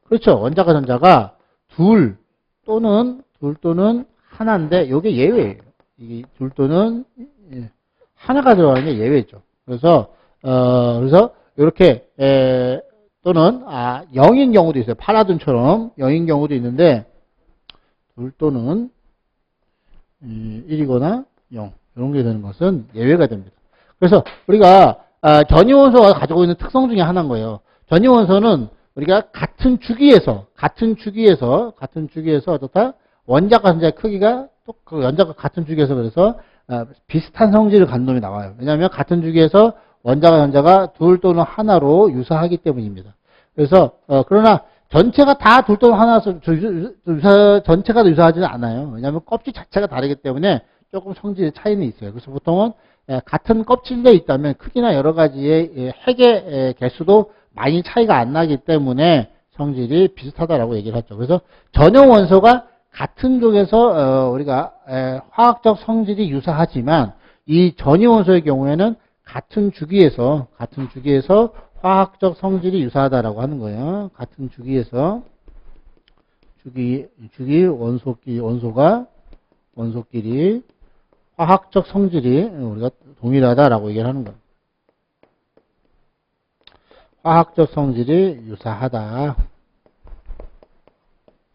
그렇죠. 원자과 전자가 둘 또는 하나인데 이게 예외예요. 이게 둘 또는 하나가 들어가는 게 예외죠. 그래서 이렇게 또는 0인 경우도 있어요. 파라듐처럼 0인 경우도 있는데 둘 또는 1이거나 0 이런 게 되는 것은 예외가 됩니다. 그래서 우리가 전이원소가 가지고 있는 특성 중에 하나인 거예요. 전이원소는 우리가 같은 주기에서 어떻다? 원자과 전자의 크기가 또 그 원자과 같은 주기에서 그래서 비슷한 성질을 갖는 놈이 나와요. 왜냐하면 같은 주기에서 원자과 전자가 둘 또는 하나로 유사하기 때문입니다. 그래서 그러나 전체가 다 둘 또는 하나서 전체가 유사하지는 않아요. 왜냐하면 껍질 자체가 다르기 때문에 조금 성질의 차이는 있어요. 그래서 보통은 같은 껍질에 있다면 크기나 여러 가지의 핵의 개수도 많이 차이가 안 나기 때문에 성질이 비슷하다라고 얘기를 했죠. 그래서 전형 원소가 같은 쪽에서 우리가 화학적 성질이 유사하지만 이 전이 원소의 경우에는 같은 주기에서 화학적 성질이 유사하다라고 하는 거예요. 같은 주기에서 원소끼리 화학적 성질이 우리가 동일하다라고 얘기를 하는 거예요. 화학적 성질이 유사하다.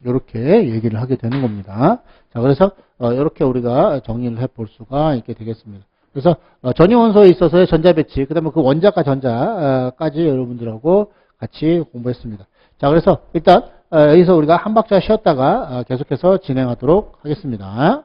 이렇게 얘기를 하게 되는 겁니다. 자, 그래서 이렇게 우리가 정리를 해볼 수가 있게 되겠습니다. 그래서 전이 원소에 있어서의 전자 배치, 그 다음에 그 원자과 전자까지 여러분들하고 같이 공부했습니다. 자, 그래서 일단 여기서 우리가 한 박자 쉬었다가 계속해서 진행하도록 하겠습니다.